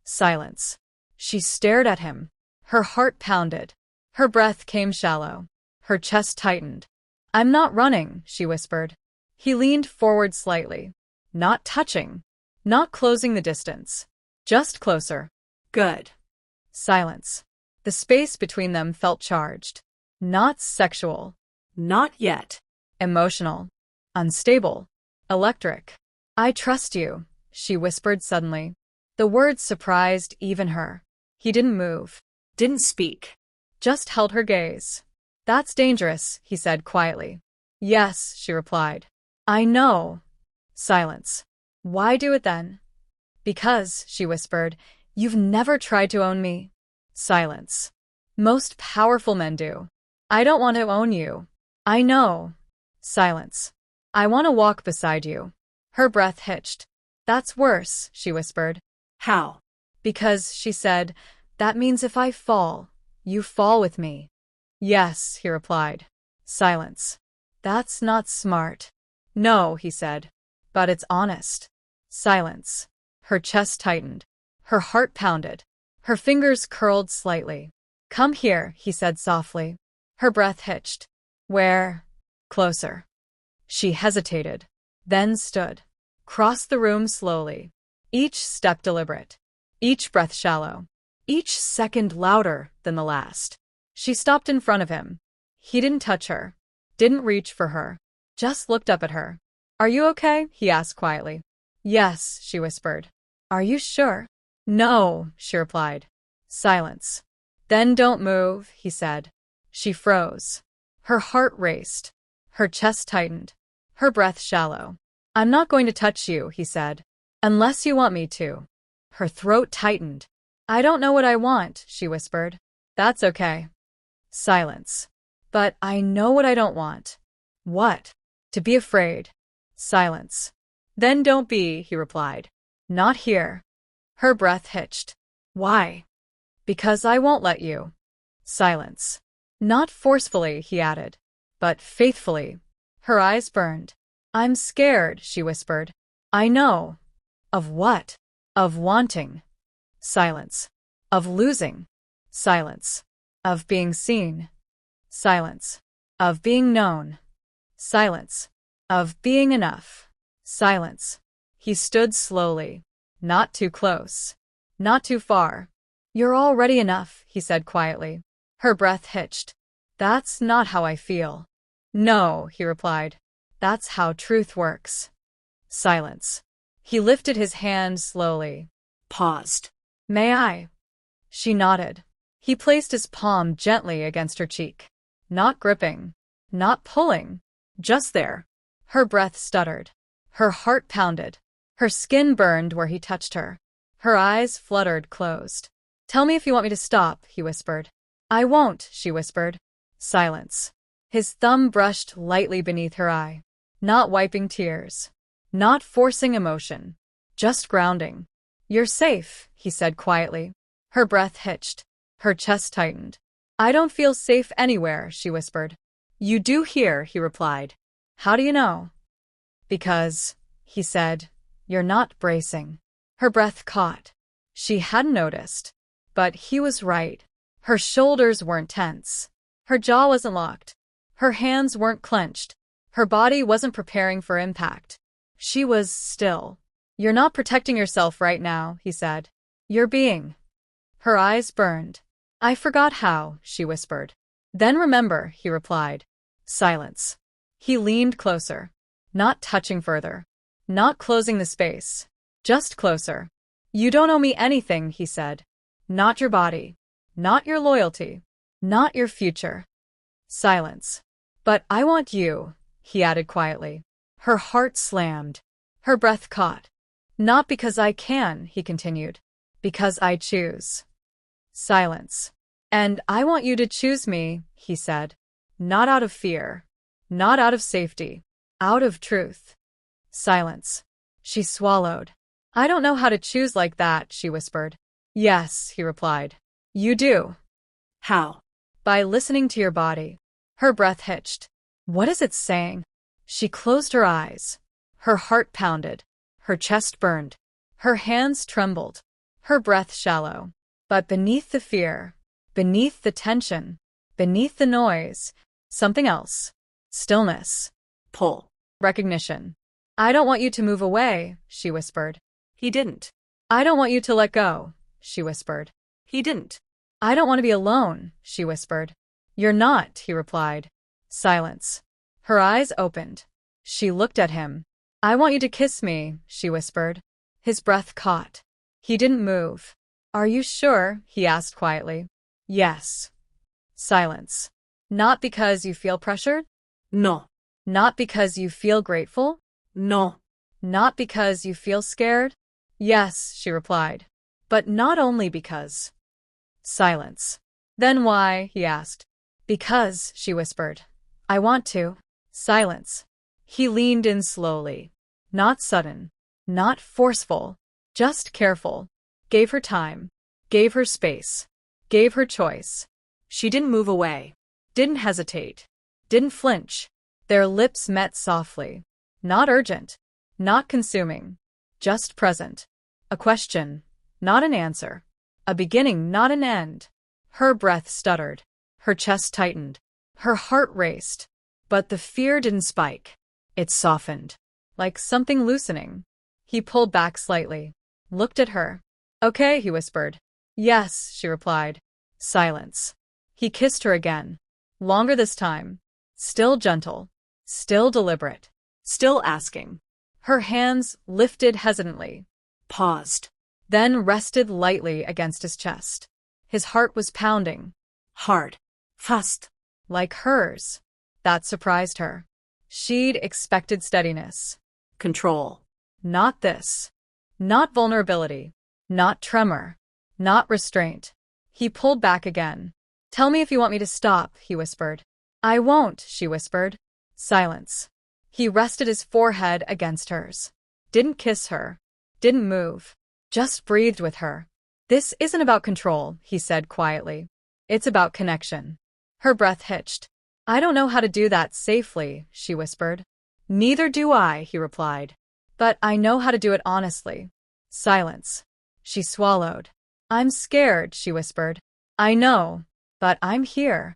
Silence. She stared at him. Her heart pounded. Her breath came shallow. Her chest tightened. I'm not running, she whispered. He leaned forward slightly. Not touching. Not closing the distance. Just closer. Good. Silence. The space between them felt charged. Not sexual. Not yet. Emotional. Unstable. Electric. I trust you, she whispered suddenly. The words surprised even her. He didn't move. Didn't speak. Just held her gaze. That's dangerous, he said quietly. Yes, she replied. I know. Silence. Why do it then? Because, she whispered, you've never tried to own me. Silence. Most powerful men do. I don't want to own you. I know. Silence. I want to walk beside you. Her breath hitched. That's worse, she whispered. How? Because, she said, that means if I fall, you fall with me. Yes, he replied. Silence. That's not smart. No, he said. But it's honest. Silence. Her chest tightened. Her heart pounded. Her fingers curled slightly. "Come here," he said softly. Her breath hitched. "Where?" "Closer." She hesitated, then stood. Crossed the room slowly. Each step deliberate. Each breath shallow. Each second louder than the last. She stopped in front of him. He didn't touch her. Didn't reach for her. Just looked up at her. "Are you okay?" he asked quietly. "Yes," she whispered. "Are you sure?" "No," she replied. Silence. "Then don't move," he said. She froze. Her heart raced. Her chest tightened. Her breath shallow. "I'm not going to touch you," he said. "Unless you want me to." Her throat tightened. "I don't know what I want," she whispered. "That's okay." Silence. "But I know what I don't want." "What?" "To be afraid." Silence. "Then don't be," he replied. "Not here." Her breath hitched. "Why?" "Because I won't let you." Silence. "Not forcefully," he added, "but faithfully." Her eyes burned. "I'm scared," she whispered. "I know." "Of what?" "Of wanting." Silence. "Of losing." Silence. "Of being seen." Silence. "Of being known." Silence. "Of being enough." Silence. He stood slowly. Not too close. Not too far. "You're already enough," he said quietly. Her breath hitched. "That's not how I feel." "No," he replied. "That's how truth works." Silence. He lifted his hand slowly. Paused. "May I?" She nodded. He placed his palm gently against her cheek. Not gripping. Not pulling. Just there. Her breath stuttered. Her heart pounded. Her skin burned where he touched her. Her eyes fluttered closed. "Tell me if you want me to stop," he whispered. "I won't," she whispered. Silence. His thumb brushed lightly beneath her eye. Not wiping tears. Not forcing emotion. Just grounding. "You're safe," he said quietly. Her breath hitched. Her chest tightened. "I don't feel safe anywhere," she whispered. "You do here," he replied. "How do you know?" "Because," he said, "you're not bracing." Her breath caught. She hadn't noticed. But he was right. Her shoulders weren't tense. Her jaw wasn't locked. Her hands weren't clenched. Her body wasn't preparing for impact. She was still. "You're not protecting yourself right now," he said. "You're being." Her eyes burned. "I forgot how," she whispered. "Then remember," he replied. Silence. He leaned closer. Not touching further. Not closing the space. Just closer. "You don't owe me anything," he said. "Not your body. Not your loyalty. Not your future." Silence. "But I want you," he added quietly. Her heart slammed. Her breath caught. "Not because I can," he continued. "Because I choose." Silence. "And I want you to choose me," he said. "Not out of fear. Not out of safety. Out of truth." Silence. She swallowed. "I don't know how to choose like that," she whispered. "Yes," he replied. "You do." How? "By listening to your body." Her breath hitched. "What is it saying?" She closed her eyes. Her heart pounded. Her chest burned. Her hands trembled. Her breath shallow. But beneath the fear, beneath the tension, beneath the noise, something else. Stillness. Pull. Recognition. "I don't want you to move away," she whispered. He didn't. "I don't want you to let go," she whispered. He didn't. "I don't want to be alone," she whispered. "You're not," he replied. Silence. Her eyes opened. She looked at him. "I want you to kiss me," she whispered. His breath caught. He didn't move. "Are you sure?" he asked quietly. "Yes." Silence. "Not because you feel pressured?" No. "Not because you feel grateful?" No. "Not because you feel scared?" "Yes," she replied. "But not only because." Silence. "Then why?" he asked. "Because," she whispered. "I want to." Silence. He leaned in slowly. Not sudden. Not forceful. Just careful. Gave her time. Gave her space. Gave her choice. She didn't move away. Didn't hesitate. Didn't flinch. Their lips met softly. Not urgent. Not consuming. Just present. A question, not an answer. A beginning, not an end. Her breath stuttered. Her chest tightened. Her heart raced. But the fear didn't spike. It softened. Like something loosening. He pulled back slightly. Looked at her. Okay, he whispered. Yes, she replied. Silence. He kissed her again. Longer this time. Still gentle. Still deliberate. Still asking. Her hands lifted hesitantly. Paused. Then rested lightly against his chest. His heart was pounding. Hard. Fast. Like hers. That surprised her. She'd expected steadiness. Control. Not this. Not vulnerability. Not tremor. Not restraint. He pulled back again. Tell me if you want me to stop, he whispered. I won't, she whispered. Silence. He rested his forehead against hers. Didn't kiss her. Didn't move. Just breathed with her. This isn't about control, he said quietly. It's about connection. Her breath hitched. I don't know how to do that safely, she whispered. Neither do I, he replied. But I know how to do it honestly. Silence. She swallowed. I'm scared, she whispered. I know, but I'm here.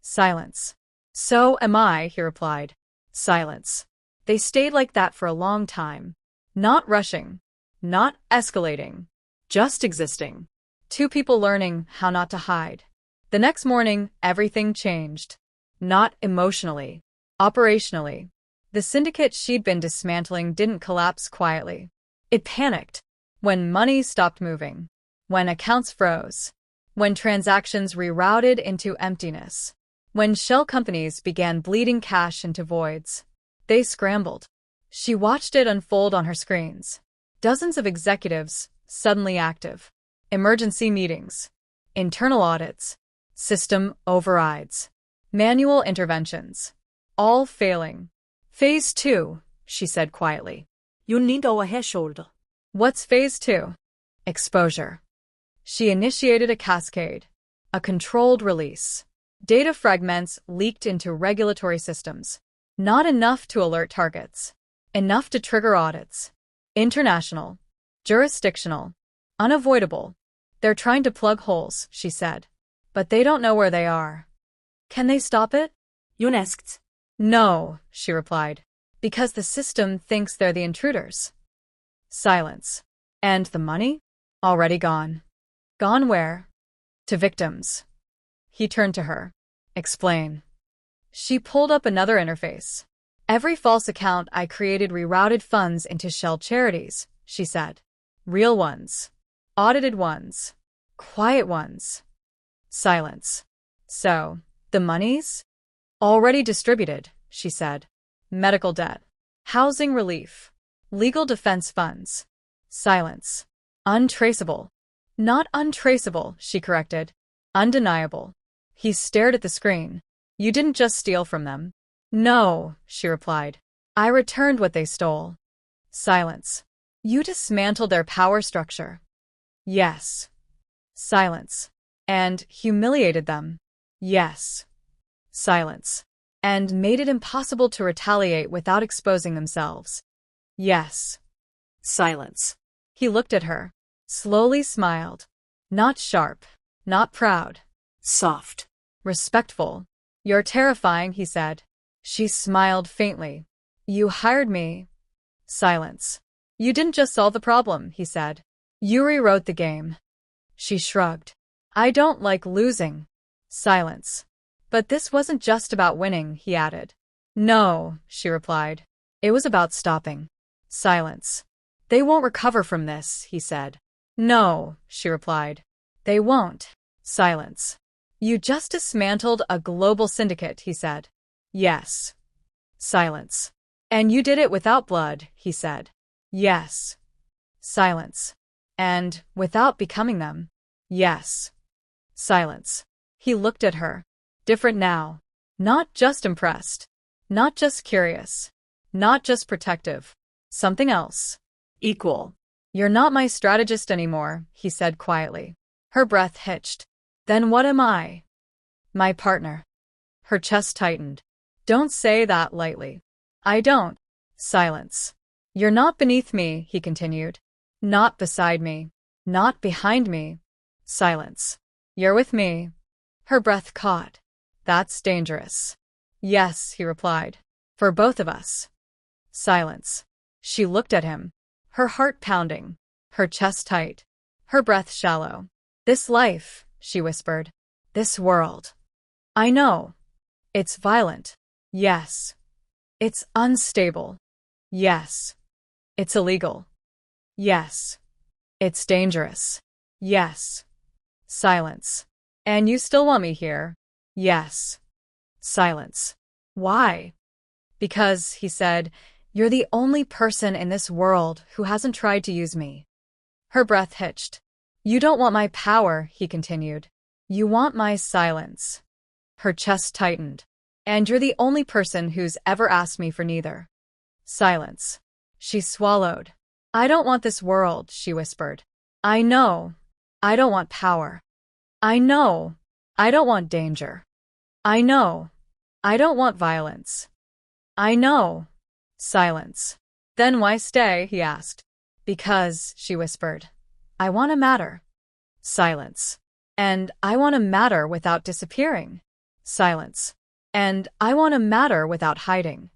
Silence. So am I, he replied. Silence. They stayed like that for a long time. Not rushing. Not escalating. Just existing. Two people learning how not to hide. The next morning, everything changed. Not emotionally. Operationally. The syndicate she'd been dismantling didn't collapse quietly. It panicked. When money stopped moving. When accounts froze. When transactions rerouted into emptiness. When shell companies began bleeding cash into voids. They scrambled. She watched it unfold on her screens. Dozens of executives, suddenly active. Emergency meetings. Internal audits. System overrides. Manual interventions. All failing. Phase 2, she said quietly. You need over her shoulder. What's phase 2? Exposure. She initiated a cascade. A controlled release. Data fragments leaked into regulatory systems. Not enough to alert targets. Enough to trigger audits. International. Jurisdictional. Unavoidable. They're trying to plug holes, she said. But they don't know where they are. Can they stop it? Yun asked. No, she replied. Because the system thinks they're the intruders. Silence. And the money? Already gone. Gone where? To victims. He turned to her. Explain. She pulled up another interface. Every false account I created rerouted funds into shell charities, she said. Real ones. Audited ones. Quiet ones. Silence. So, the monies? Already distributed, she said. Medical debt. Housing relief. Legal defense funds. Silence. Untraceable. Not untraceable, she corrected. Undeniable. He stared at the screen. You didn't just steal from them. No, she replied. I returned what they stole. Silence. You dismantled their power structure. Yes. Silence. And humiliated them. Yes. Silence. And made it impossible to retaliate without exposing themselves. Yes. Silence. He looked at her. Slowly smiled. Not sharp. Not proud. Soft. Respectful. You're terrifying, he said. She smiled faintly. You hired me. Silence. You didn't just solve the problem, he said. You rewrote the game. She shrugged. I don't like losing. Silence. But this wasn't just about winning, he added. No, she replied. It was about stopping. Silence. They won't recover from this, he said. No, she replied. They won't. Silence. You just dismantled a global syndicate, he said. Yes. Silence. And you did it without blood, he said. Yes. Silence. And without becoming them. Yes. Silence. He looked at her. Different now. Not just impressed. Not just curious. Not just protective. Something else. Equal. You're not my strategist anymore, he said quietly. Her breath hitched. Then what am I? My partner. Her chest tightened. Don't say that lightly. I don't. Silence. You're not beneath me, he continued. Not beside me. Not behind me. Silence. You're with me. Her breath caught. That's dangerous. Yes, he replied. For both of us. Silence. She looked at him. Her heart pounding. Her chest tight. Her breath shallow. This life, she whispered. This world. I know. It's violent. Yes. It's unstable. Yes. It's illegal. Yes. It's dangerous. Yes. Silence. And you still want me here? Yes. Silence. Why? Because, he said, you're the only person in this world who hasn't tried to use me. Her breath hitched. You don't want my power, he continued. You want my silence. Her chest tightened. And you're the only person who's ever asked me for neither. Silence. She swallowed. I don't want this world, she whispered. I know. I don't want power. I know. I don't want danger. I know. I don't want violence. I know. Silence. Then why stay, he asked. Because, she whispered. I want to matter. Silence. And I want to matter without disappearing. Silence. And I want to matter without hiding.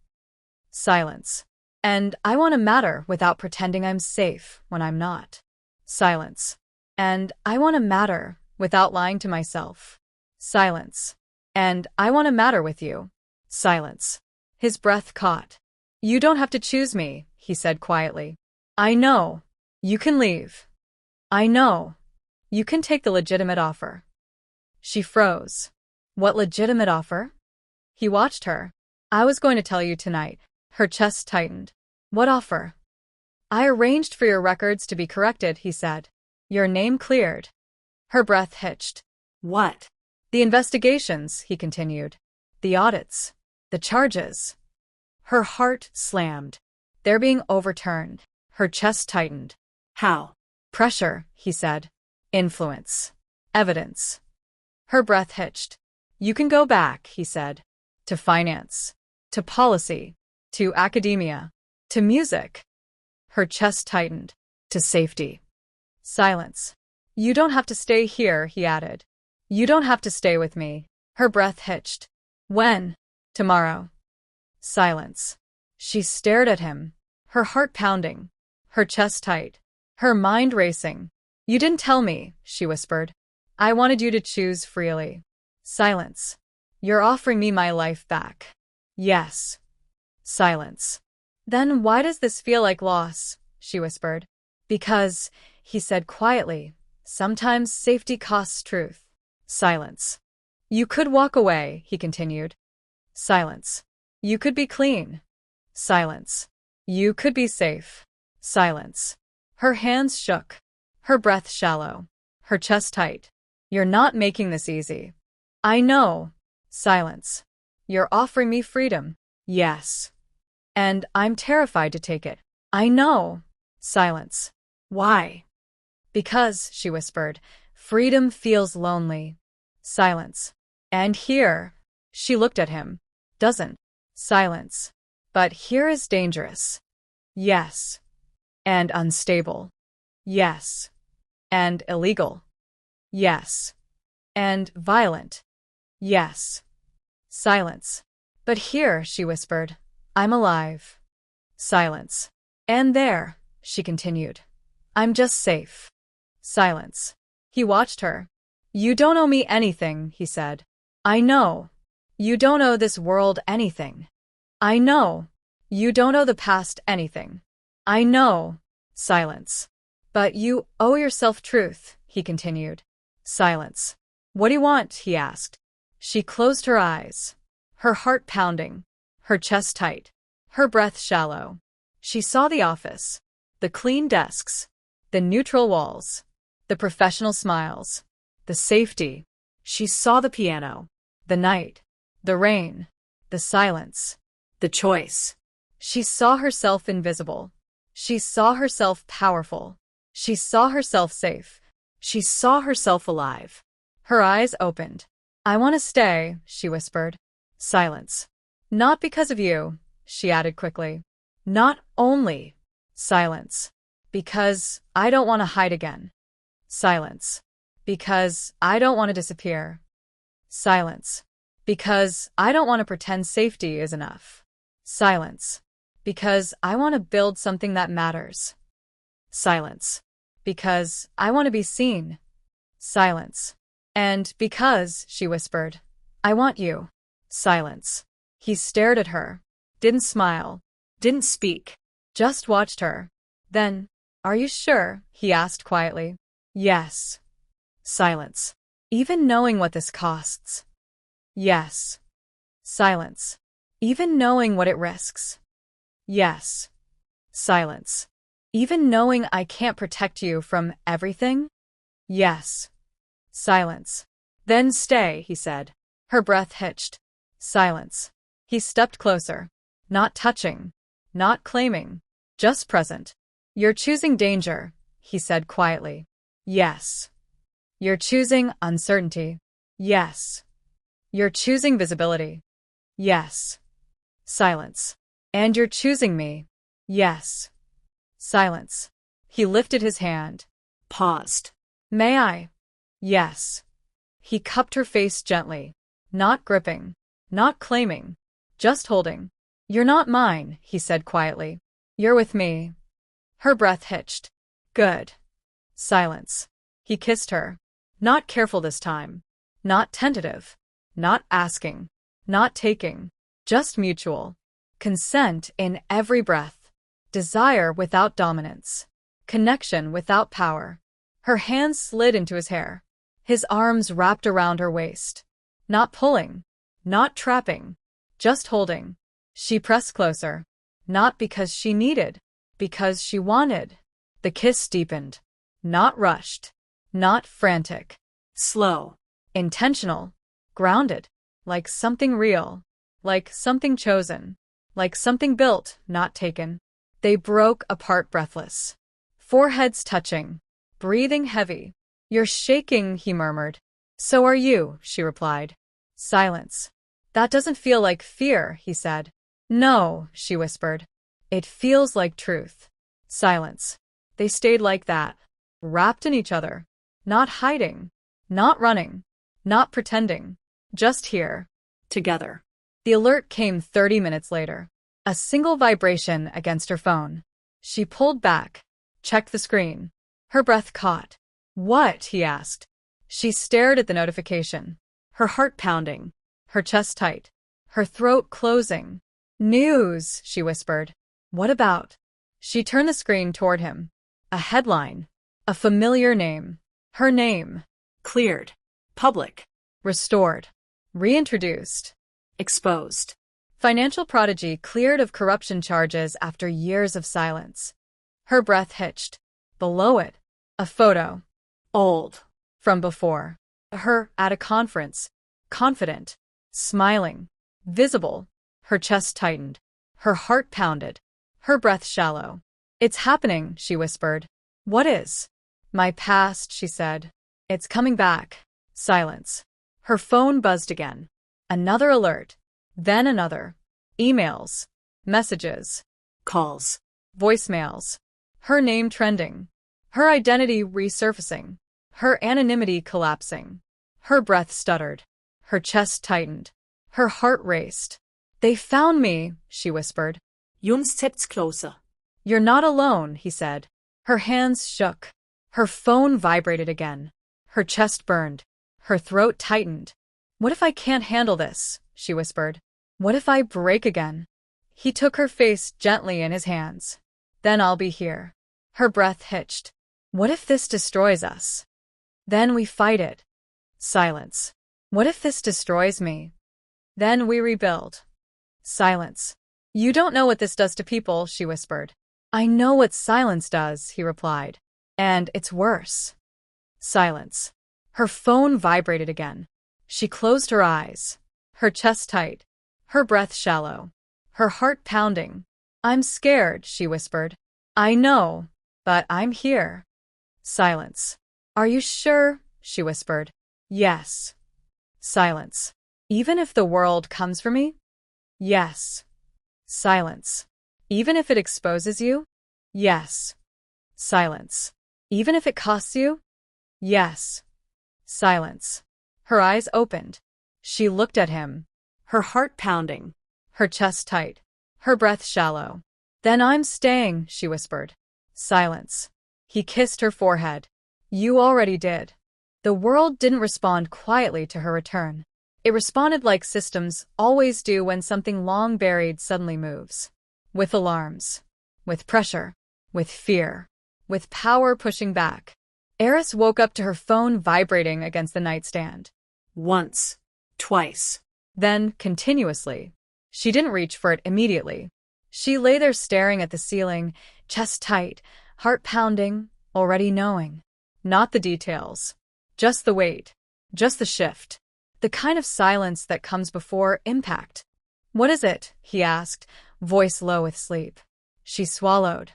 Silence. And I want to matter without pretending I'm safe when I'm not. Silence. And I want to matter without lying to myself. Silence. And I want to matter with you. Silence. His breath caught. You don't have to choose me, he said quietly. I know. You can leave. I know. You can take the legitimate offer. She froze. What legitimate offer? He watched her. I was going to tell you tonight. Her chest tightened. What offer? I arranged for your records to be corrected, he said. Your name cleared. Her breath hitched. What? The investigations, he continued. The audits. The charges. Her heart slammed. They're being overturned. Her chest tightened. How? Pressure, he said. Influence. Evidence. Her breath hitched. You can go back, he said. To finance. To policy. To academia. To music. Her chest tightened. To safety. Silence. You don't have to stay here, he added. You don't have to stay with me. Her breath hitched. When? Tomorrow. Silence. She stared at him, her heart pounding, her chest tight, her mind racing. You didn't tell me, she whispered. I wanted you to choose freely. Silence. You're offering me my life back. Yes. Silence. Then why does this feel like loss? She whispered. Because, he said quietly, sometimes safety costs truth. Silence. You could walk away, he continued. Silence. You could be clean. Silence. You could be safe. Silence. Her hands shook. Her breath shallow. Her chest tight. You're not making this easy. I know. Silence. You're offering me freedom. Yes. And I'm terrified to take it. I know. Silence. Why? Because, she whispered, freedom feels lonely. Silence. And here, she looked at him, doesn't. Silence. But here is dangerous. Yes. And unstable. Yes. And illegal. Yes. And violent. Yes. Silence. But here, she whispered, I'm alive. Silence. And there, she continued, I'm just safe. Silence. He watched her. You don't owe me anything, he said. I know. You don't owe this world anything. I know. You don't owe the past anything. I know. Silence. But you owe yourself truth, he continued. Silence. What do you want? He asked. She closed her eyes, her heart pounding, her chest tight, her breath shallow. She saw the office, the clean desks, the neutral walls, the professional smiles, the safety. She saw the piano, the night, the rain, the silence, the choice. She saw herself invisible. She saw herself powerful. She saw herself safe. She saw herself alive. Her eyes opened. I want to stay, she whispered. Silence. Not because of you, she added quickly. Not only. Silence. Because I don't want to hide again. Silence. Because I don't want to disappear. Silence. Because I don't want to pretend safety is enough. Silence. Because I want to build something that matters. Silence. Because I want to be seen. Silence. And because, she whispered, I want you. Silence. He stared at her. Didn't smile. Didn't speak. Just watched her. Then, are you sure? He asked quietly. Yes. Silence. Even knowing what this costs. Yes. Silence. Even knowing what it risks. Yes. Silence. Even knowing I can't protect you from everything? Yes. Silence. Then stay, he said. Her breath hitched. Silence. He stepped closer. Not touching. Not claiming. Just present. You're choosing danger, he said quietly. Yes. You're choosing uncertainty. Yes. You're choosing visibility. Yes. Silence. And you're choosing me. Yes. Silence. He lifted his hand. Paused. May I? Yes. He cupped her face gently. Not gripping. Not claiming. Just holding. You're not mine, he said quietly. You're with me. Her breath hitched. Good. Silence. He kissed her. Not careful this time. Not tentative. Not asking. Not taking. Just mutual. Consent in every breath. Desire without dominance. Connection without power. Her hands slid into his hair. His arms wrapped around her waist. Not pulling. Not trapping. Just holding. She pressed closer. Not because she needed. Because she wanted. The kiss deepened. Not rushed. Not frantic. Slow. Intentional. Grounded. Like something real. Like something chosen. Like something built, not taken. They broke apart breathless. Foreheads touching. Breathing heavy. You're shaking, he murmured. So are you, she replied. Silence. That doesn't feel like fear, he said. No, she whispered. It feels like truth. Silence. They stayed like that. Wrapped in each other. Not hiding. Not running. Not pretending. Just here. Together. The alert came 30 minutes later. A single vibration against her phone. She pulled back. Checked the screen. Her breath caught. What? He asked. She stared at the notification. Her heart pounding. Her chest tight. Her throat closing. News, she whispered. What about? She turned the screen toward him. A headline. A familiar name. Her name. Cleared. Public. Restored. Reintroduced. Exposed. Financial prodigy cleared of corruption charges after years of silence. Her breath hitched. Below it, a photo. Old. From before. Her at a conference. Confident. Smiling. Visible. Her chest tightened. Her heart pounded. Her breath shallow. It's happening, she whispered. What is? My past, she said. It's coming back. Silence. Her phone buzzed again. Another alert. Then another. Emails. Messages. Calls. Voicemails. Her name trending. Her identity resurfacing. Her anonymity collapsing. Her breath stuttered. Her chest tightened. Her heart raced. They found me, she whispered. Jun stepped closer. You're not alone, he said. Her hands shook. Her phone vibrated again. Her chest burned. Her throat tightened. What if I can't handle this? She whispered. What if I break again? He took her face gently in his hands. Then I'll be here. Her breath hitched. What if this destroys us? Then we fight it. Silence. What if this destroys me? Then we rebuild. Silence. You don't know what this does to people, she whispered. I know what silence does, he replied. And it's worse. Silence. Her phone vibrated again. She closed her eyes. Her chest tight. Her breath shallow. Her heart pounding. I'm scared, she whispered. I know, but I'm here. Silence. Are you sure? She whispered. Yes. Silence. Even if the world comes for me? Yes. Silence. Even if it exposes you? Yes. Silence. Even if it costs you? Yes. Silence. Her eyes opened. She looked at him, Her heart pounding. her chest tight, her breath shallow. Then I'm staying, she whispered. Silence. He kissed her forehead. You already did. The world didn't respond quietly to her return. It responded like systems always do when something long buried suddenly moves. With alarms. With pressure. With fear. With power pushing back. Eris woke up to her phone vibrating against the nightstand. Once. Twice. Then, continuously. She didn't reach for it immediately. She lay there staring at the ceiling, chest tight, heart pounding, already knowing. Not the details. Just the weight. Just the shift. The kind of silence that comes before impact. What is it? He asked, voice low with sleep. She swallowed.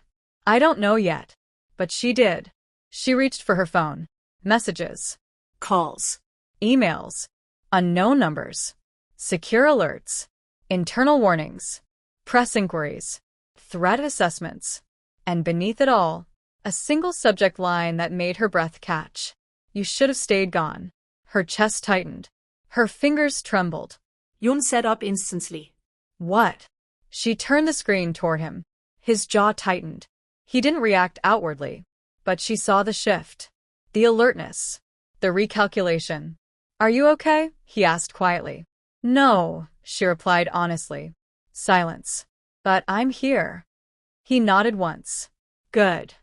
I don't know yet. But she did. She reached for her phone. Messages. Calls. Emails. Unknown numbers. Secure alerts. Internal warnings. Press inquiries. Threat assessments. And beneath it all, a single subject line that made her breath catch. You should have stayed gone. Her chest tightened. Her fingers trembled. Yun sat up instantly. What? She turned the screen toward him. His jaw tightened. He didn't react outwardly, but she saw the shift. The alertness. The recalculation. Are you okay? He asked quietly. No, she replied honestly. Silence. But I'm here. He nodded once. Good.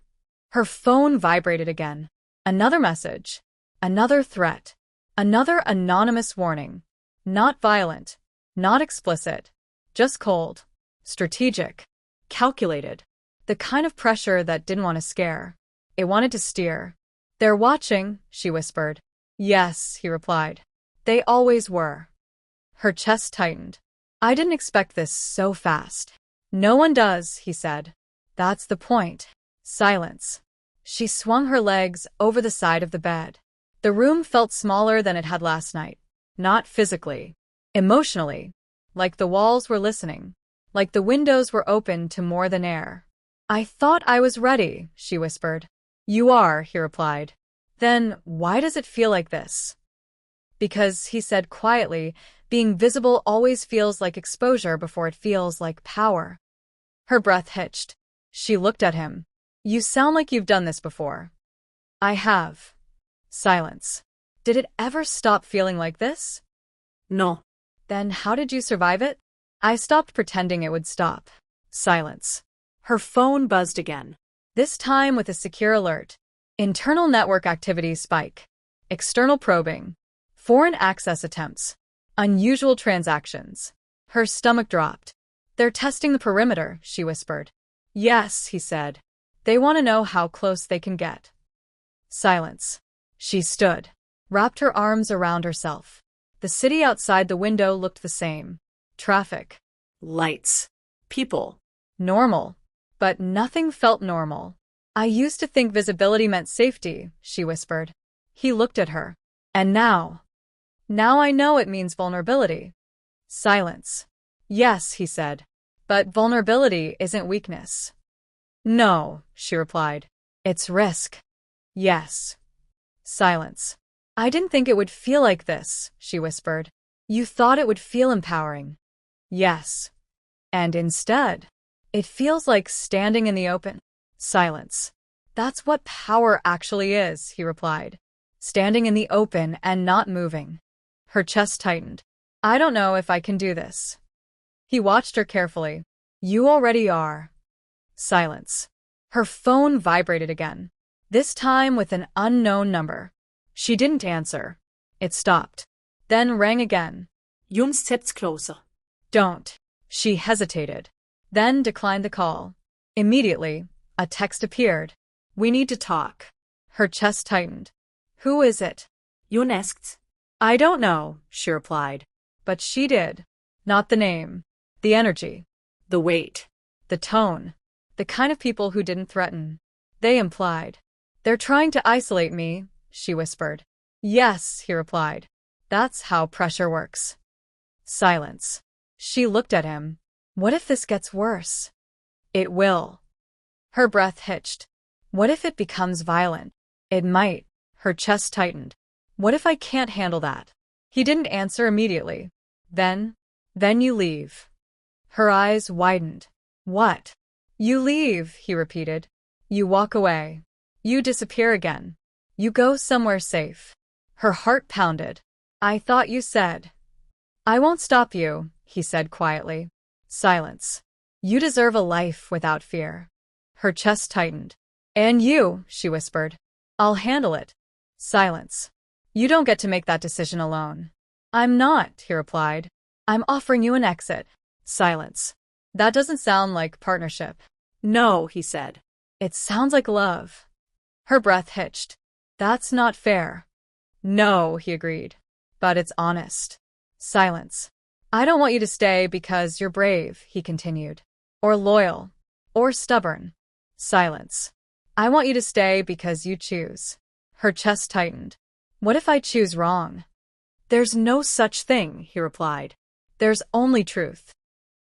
Her phone vibrated again. Another message. Another threat. Another anonymous warning. Not violent. Not explicit. Just cold. Strategic. Calculated. The kind of pressure that didn't want to scare. It wanted to steer. They're watching, she whispered. Yes, he replied. They always were. Her chest tightened. I didn't expect this so fast. No one does, he said. That's the point. Silence. She swung her legs over the side of the bed. The room felt smaller than it had last night. Not physically. Emotionally. Like the walls were listening. Like the windows were open to more than air. I thought I was ready, she whispered. You are, he replied. Then why does it feel like this? Because, he said quietly, being visible always feels like exposure before it feels like power. Her breath hitched. She looked at him. You sound like you've done this before. I have. Silence. Did it ever stop feeling like this? No. Then how did you survive it? I stopped pretending it would stop. Silence. Her phone buzzed again. This time with a secure alert. Internal network activity spike. External probing. Foreign access attempts. Unusual transactions. Her stomach dropped. They're testing the perimeter, she whispered. Yes, he said. They want to know how close they can get. Silence. She stood, wrapped her arms around herself. The city outside the window looked the same. Traffic. Lights. People. Normal. But nothing felt normal. I used to think visibility meant safety, she whispered. He looked at her. And now? Now I know it means vulnerability. Silence. Yes, he said. But vulnerability isn't weakness. No, she replied. It's risk. Yes. Silence. I didn't think it would feel like this, she whispered. You thought it would feel empowering. Yes. And instead, it feels like standing in the open. Silence. That's what power actually is, he replied. Standing in the open and not moving. Her chest tightened. I don't know if I can do this. He watched her carefully. You already are. Silence. Her phone vibrated again. This time with an unknown number. She didn't answer. It stopped. Then rang again. Yun stepped closer. Don't. She hesitated. Then declined the call. Immediately, a text appeared. We need to talk. Her chest tightened. Who is it? Yun asked. I don't know, she replied. But she did. Not the name. The energy. The weight. The tone. The kind of people who didn't threaten. They implied. They're trying to isolate me, she whispered. Yes, he replied. That's how pressure works. Silence. She looked at him. What if this gets worse? It will. Her breath hitched. What if it becomes violent? It might. Her chest tightened. What if I can't handle that? He didn't answer immediately. Then you leave. Her eyes widened. What? You leave, he repeated. You walk away. You disappear again. You go somewhere safe. Her heart pounded. I thought you said. I won't stop you, he said quietly. Silence. You deserve a life without fear. Her chest tightened. And you, she whispered. I'll handle it. Silence. You don't get to make that decision alone. I'm not, he replied. I'm offering you an exit. Silence. That doesn't sound like partnership. No, he said. It sounds like love. Her breath hitched. That's not fair. No, he agreed. But it's honest. Silence. I don't want you to stay because you're brave, he continued. Or loyal. Or stubborn. Silence. I want you to stay because you choose. Her chest tightened. What if I choose wrong? There's no such thing, he replied. There's only truth.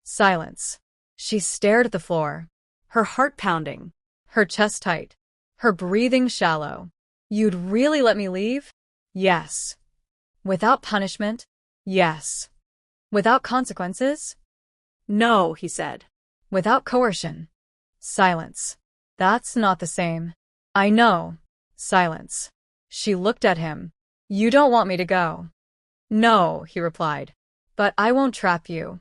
Silence. She stared at the floor. Her heart pounding. Her chest tight. Her breathing shallow. You'd really let me leave? Yes. Without punishment? Yes. Without consequences? No, he said. Without coercion? Silence. That's not the same. I know. Silence. She looked at him. You don't want me to go. No, he replied. But I won't trap you.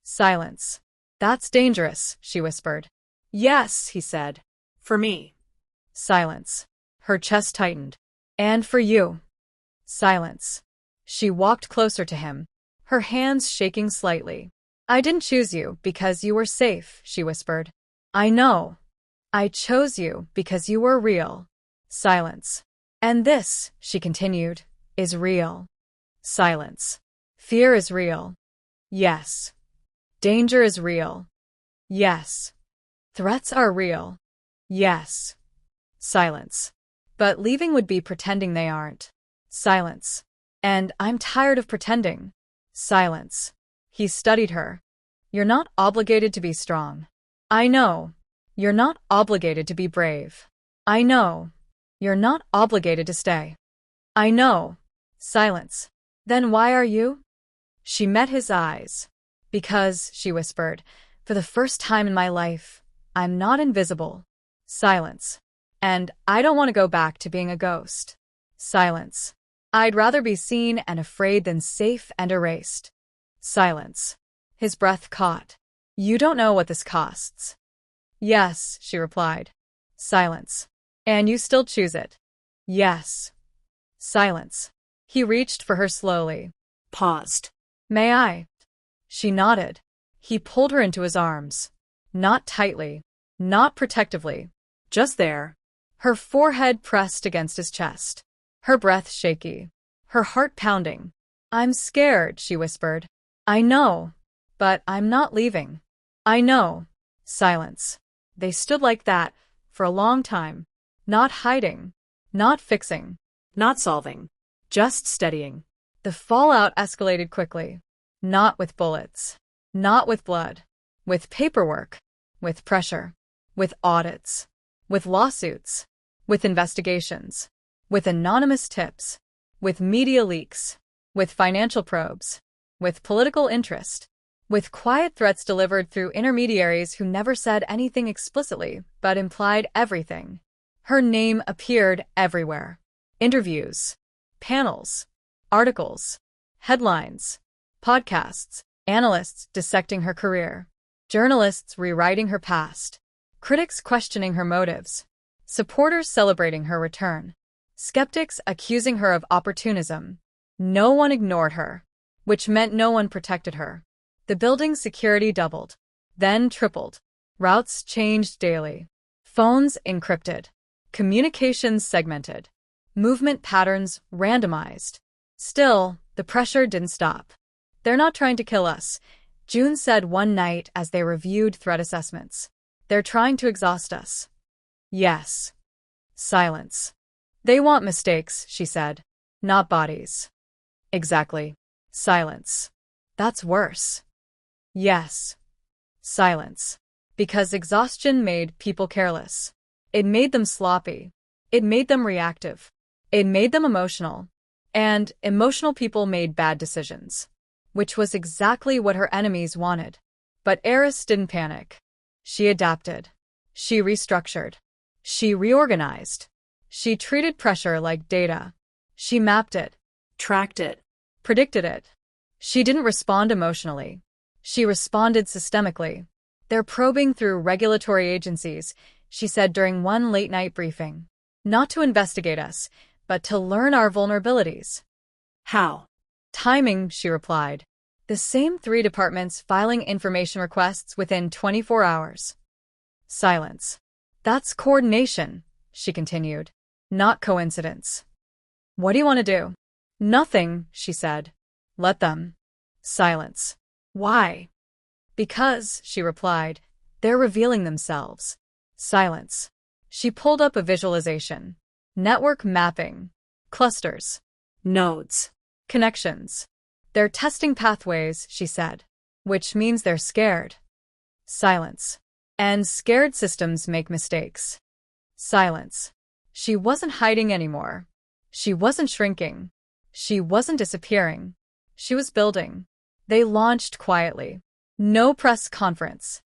Silence. That's dangerous, she whispered. Yes, he said. For me. Silence. Her chest tightened. And for you. Silence. She walked closer to him, her hands shaking slightly. I didn't choose you because you were safe, she whispered. I know. I chose you because you were real. Silence. And this, she continued, is real. Silence. Fear is real. Yes. Danger is real. Yes. Threats are real. Yes. Silence. But leaving would be pretending they aren't. Silence. And I'm tired of pretending. Silence. He studied her. You're not obligated to be strong. I know. You're not obligated to be brave. I know. You're not obligated to stay. I know. Silence. Then why are you? She met his eyes. Because, she whispered, for the first time in my life, I'm not invisible. Silence. And I don't want to go back to being a ghost. Silence. I'd rather be seen and afraid than safe and erased. Silence. His breath caught. You don't know what this costs. Yes, she replied. Silence. And you still choose it. Yes. Silence. He reached for her slowly. Paused. May I? She nodded. He pulled her into his arms. Not tightly. Not protectively. Just there. Her forehead pressed against his chest. Her breath shaky. Her heart pounding. I'm scared, she whispered. I know. But I'm not leaving. I know. Silence. They stood like that, for a long time. Not hiding. Not fixing. Not solving. Just steadying. The fallout escalated quickly. Not with bullets. Not with blood. With paperwork. With pressure. With audits. With lawsuits. With investigations. With anonymous tips. With media leaks. With financial probes. With political interest. With quiet threats delivered through intermediaries who never said anything explicitly, but implied everything. Her name appeared everywhere. Interviews. Panels. Articles. Headlines. Podcasts. Analysts dissecting her career. Journalists rewriting her past. Critics questioning her motives. Supporters celebrating her return. Skeptics accusing her of opportunism. No one ignored her, which meant no one protected her. The building's security doubled, then tripled. Routes changed daily. Phones encrypted. Communications segmented. Movement patterns randomized. Still, the pressure didn't stop. They're not trying to kill us, June said one night as they reviewed threat assessments. They're trying to exhaust us. Yes. Silence. They want mistakes, she said. Not bodies. Exactly. Silence. That's worse. Yes. Silence. Because exhaustion made people careless. It made them sloppy. It made them reactive. It made them emotional. And emotional people made bad decisions, which was exactly what her enemies wanted. But Eris didn't panic. She adapted. She restructured. She reorganized. She treated pressure like data. She mapped it, Tracked it. predicted it. She didn't respond emotionally. She responded systemically. They're probing through regulatory agencies, she said during one late-night briefing. Not to investigate us, but to learn our vulnerabilities. How? Timing, she replied. The same 3 departments filing information requests within 24 hours. Silence. That's coordination, she continued. Not coincidence. What do you want to do? Nothing, she said. Let them. Silence. Why? Because, she replied, they're revealing themselves. Silence. She pulled up a visualization. Network mapping. Clusters. Nodes. Connections. They're testing pathways, she said. Which means they're scared. Silence. And scared systems make mistakes. Silence. She wasn't hiding anymore. She wasn't shrinking. She wasn't disappearing. She was building. They launched quietly. No press conference.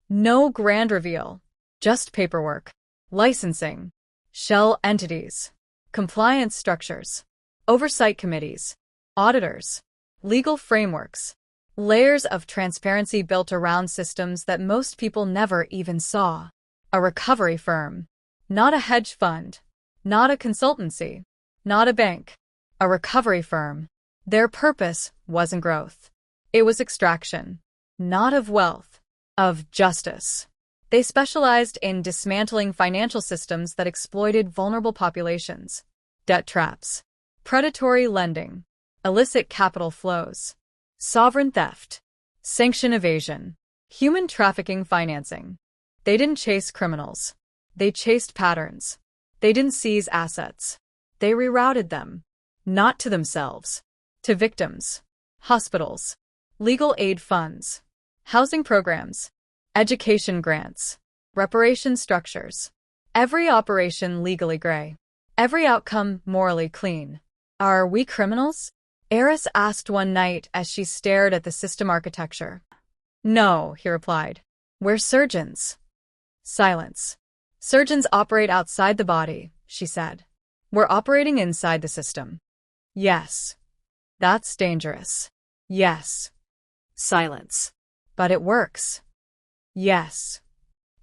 No grand reveal. Just paperwork. Licensing. Shell entities. Compliance structures. Oversight committees. Auditors. Legal frameworks. Layers of transparency built around systems that most people never even saw. A recovery firm. Not a hedge fund. Not a consultancy. Not a bank. A recovery firm. Their purpose wasn't growth. It was extraction. Not of wealth. Of justice. They specialized in dismantling financial systems that exploited vulnerable populations. Debt traps. Predatory lending. Illicit capital flows. Sovereign theft. Sanction evasion. Human trafficking financing. They didn't chase criminals. They chased patterns. They didn't seize assets. They rerouted them. Not to themselves. To victims. Hospitals. Legal aid funds. Housing programs. Education grants. Reparation structures. Every operation legally gray. Every outcome morally clean. Are we criminals? Eris asked one night as she stared at the system architecture. No, he replied. We're surgeons. Silence. Surgeons operate outside the body, she said. We're operating inside the system. Yes. That's dangerous. Yes. Silence. But it works. Yes.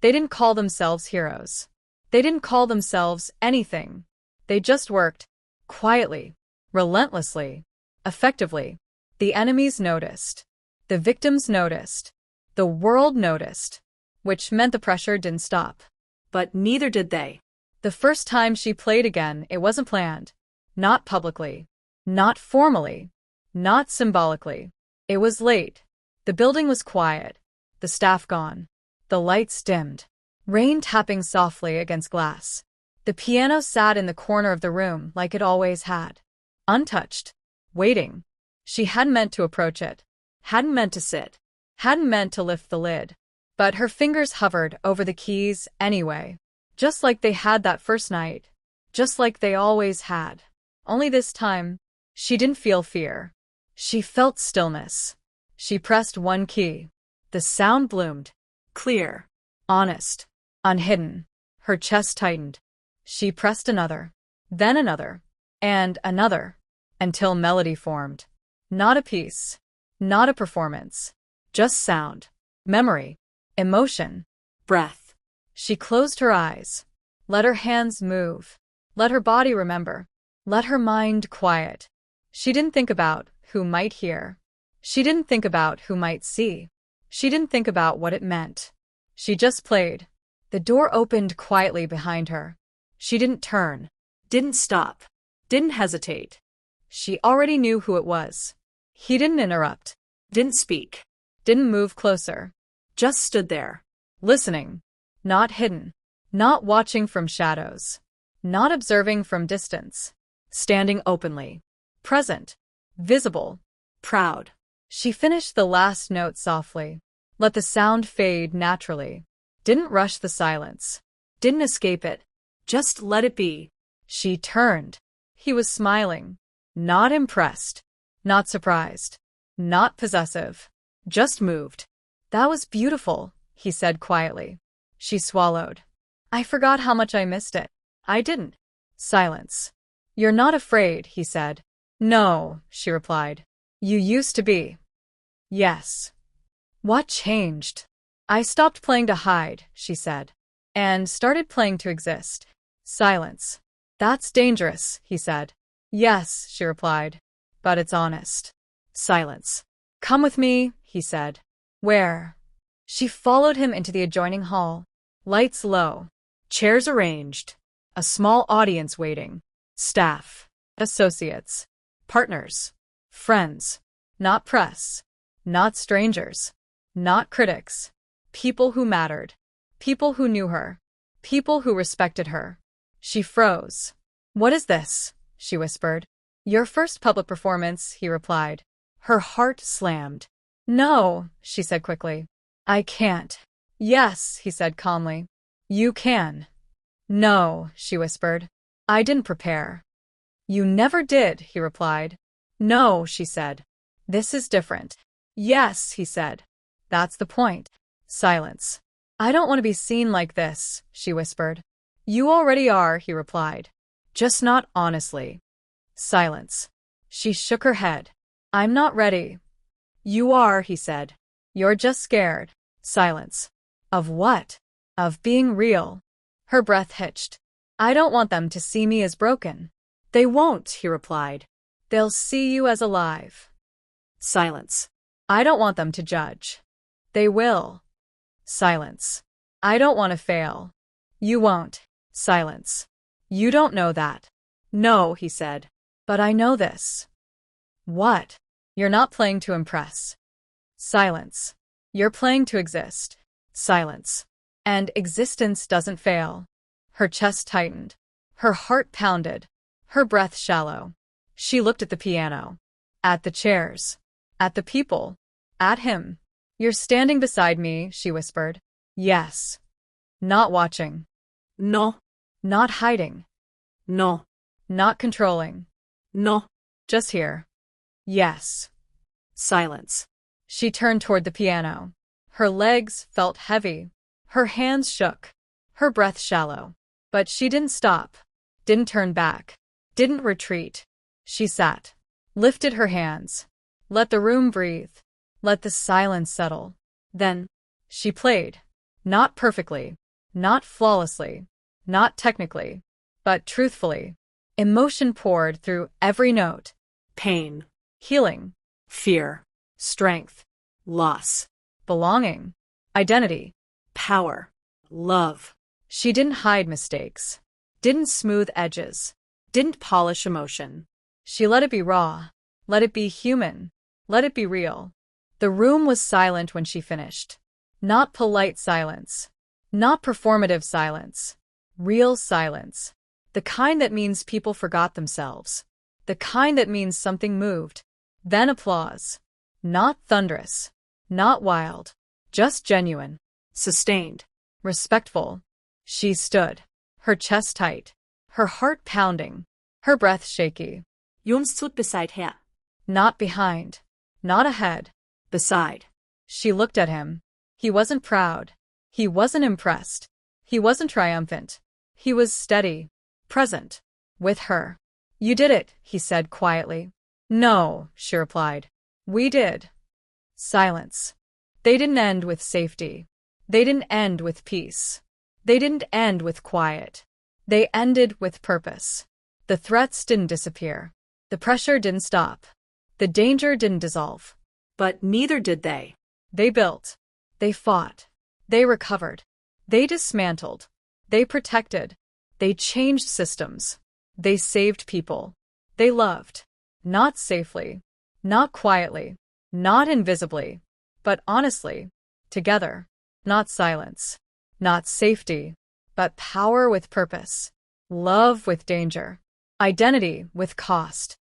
They didn't call themselves heroes. They didn't call themselves anything. They just worked. Quietly. Relentlessly. Effectively. The enemies noticed. The victims noticed. The world noticed. Which meant the pressure didn't stop. But neither did they. The first time she played again, it wasn't planned. Not publicly. Not formally. Not symbolically. It was late. The building was quiet. The staff gone. The lights dimmed. Rain tapping softly against glass. The piano sat in the corner of the room like it always had. Untouched. Waiting. She hadn't meant to approach it. Hadn't meant to sit. Hadn't meant to lift the lid. But her fingers hovered over the keys anyway. Just like they had that first night. Just like they always had. Only this time, she didn't feel fear. She felt stillness. She pressed one key. The sound bloomed. Clear. Honest. Unhidden. Her chest tightened. She pressed another. Then another. And another. Until melody formed. Not a piece. Not a performance. Just sound. Memory. Emotion. Breath. She closed her eyes. Let her hands move. Let her body remember. Let her mind quiet. She didn't think about who might hear. She didn't think about who might see. She didn't think about what it meant. She just played. The door opened quietly behind her. She didn't turn. Didn't stop. Didn't hesitate. She already knew who it was. He didn't interrupt. Didn't speak. Didn't move closer. Just stood there. Listening. Not hidden. Not watching from shadows. Not observing from distance. Standing openly. Present. Visible. Proud. She finished the last note softly. Let the sound fade naturally. Didn't rush the silence. Didn't escape it. Just let it be. She turned. He was smiling. Not impressed. Not surprised. Not possessive. Just moved. That was beautiful, he said quietly. She swallowed. I forgot how much I missed it. I didn't. Silence. You're not afraid, he said. No, she replied. You used to be. Yes. What changed? I stopped playing to hide, she said, and started playing to exist. Silence. That's dangerous, he said. Yes, she replied, but it's honest. Silence. Come with me, he said. Where? She followed him into the adjoining hall. Lights low. Chairs arranged. A small audience waiting. Staff. Associates. Partners. Friends. Not press. Not strangers. Not critics. People who mattered. People who knew her. People who respected her. She froze. What is this? She whispered. Your first public performance, he replied. Her heart slammed. No, she said quickly. I can't. Yes, he said calmly. You can. No, she whispered. I didn't prepare. You never did, he replied. No, she said. This is different. Yes, he said. That's the point. Silence. I don't want to be seen like this, she whispered. You already are, he replied. Just not honestly. Silence. She shook her head. I'm not ready. You are, he said. You're just scared. Silence. Of what? Of being real. Her breath hitched. I don't want them to see me as broken. They won't, he replied. They'll see you as alive. Silence. I don't want them to judge. They will. Silence. I don't want to fail. You won't. Silence. You don't know that. No, he said. But I know this. What? You're not playing to impress. Silence. You're playing to exist. Silence. And existence doesn't fail. Her chest tightened. Her heart pounded. Her breath shallow. She looked at the piano. At the chairs. At the people. At him. You're standing beside me, she whispered. Yes. Not watching. No. Not hiding. No. Not controlling. No. Just here. Yes. Silence. She turned toward the piano. Her legs felt heavy. Her hands shook. Her breath shallow. But she didn't stop. Didn't turn back. Didn't retreat. She sat. Lifted her hands. Let the room breathe. Let the silence settle. Then, she played. Not perfectly. Not flawlessly. Not technically. But truthfully. Emotion poured through every note. Pain. Healing. Fear. Strength. Loss. Belonging. Identity. Power. Love. She didn't hide mistakes. Didn't smooth edges. Didn't polish emotion. She let it be raw. Let it be human. Let it be real. The room was silent when she finished. Not polite silence. Not performative silence. Real silence. The kind that means people forgot themselves. The kind that means something moved. Then applause. Not thunderous. Not wild. Just genuine. Sustained. Respectful. She stood. Her chest tight. Her heart pounding. Her breath shaky. Jums tut beside her. Not behind. Not ahead. Beside. She looked at him. He wasn't proud. He wasn't impressed. He wasn't triumphant. He was steady. Present. With her. You did it, he said quietly. No, she replied. We did. Silence. They didn't end with safety. They didn't end with peace. They didn't end with quiet. They ended with purpose. The threats didn't disappear. The pressure didn't stop. The danger didn't dissolve. But neither did they. They built. They fought. They recovered. They dismantled. They protected. They changed systems. They saved people. They loved. Not safely. Not quietly. Not invisibly. But honestly. Together. Not silence. Not safety. But power with purpose. Love with danger. Identity with cost.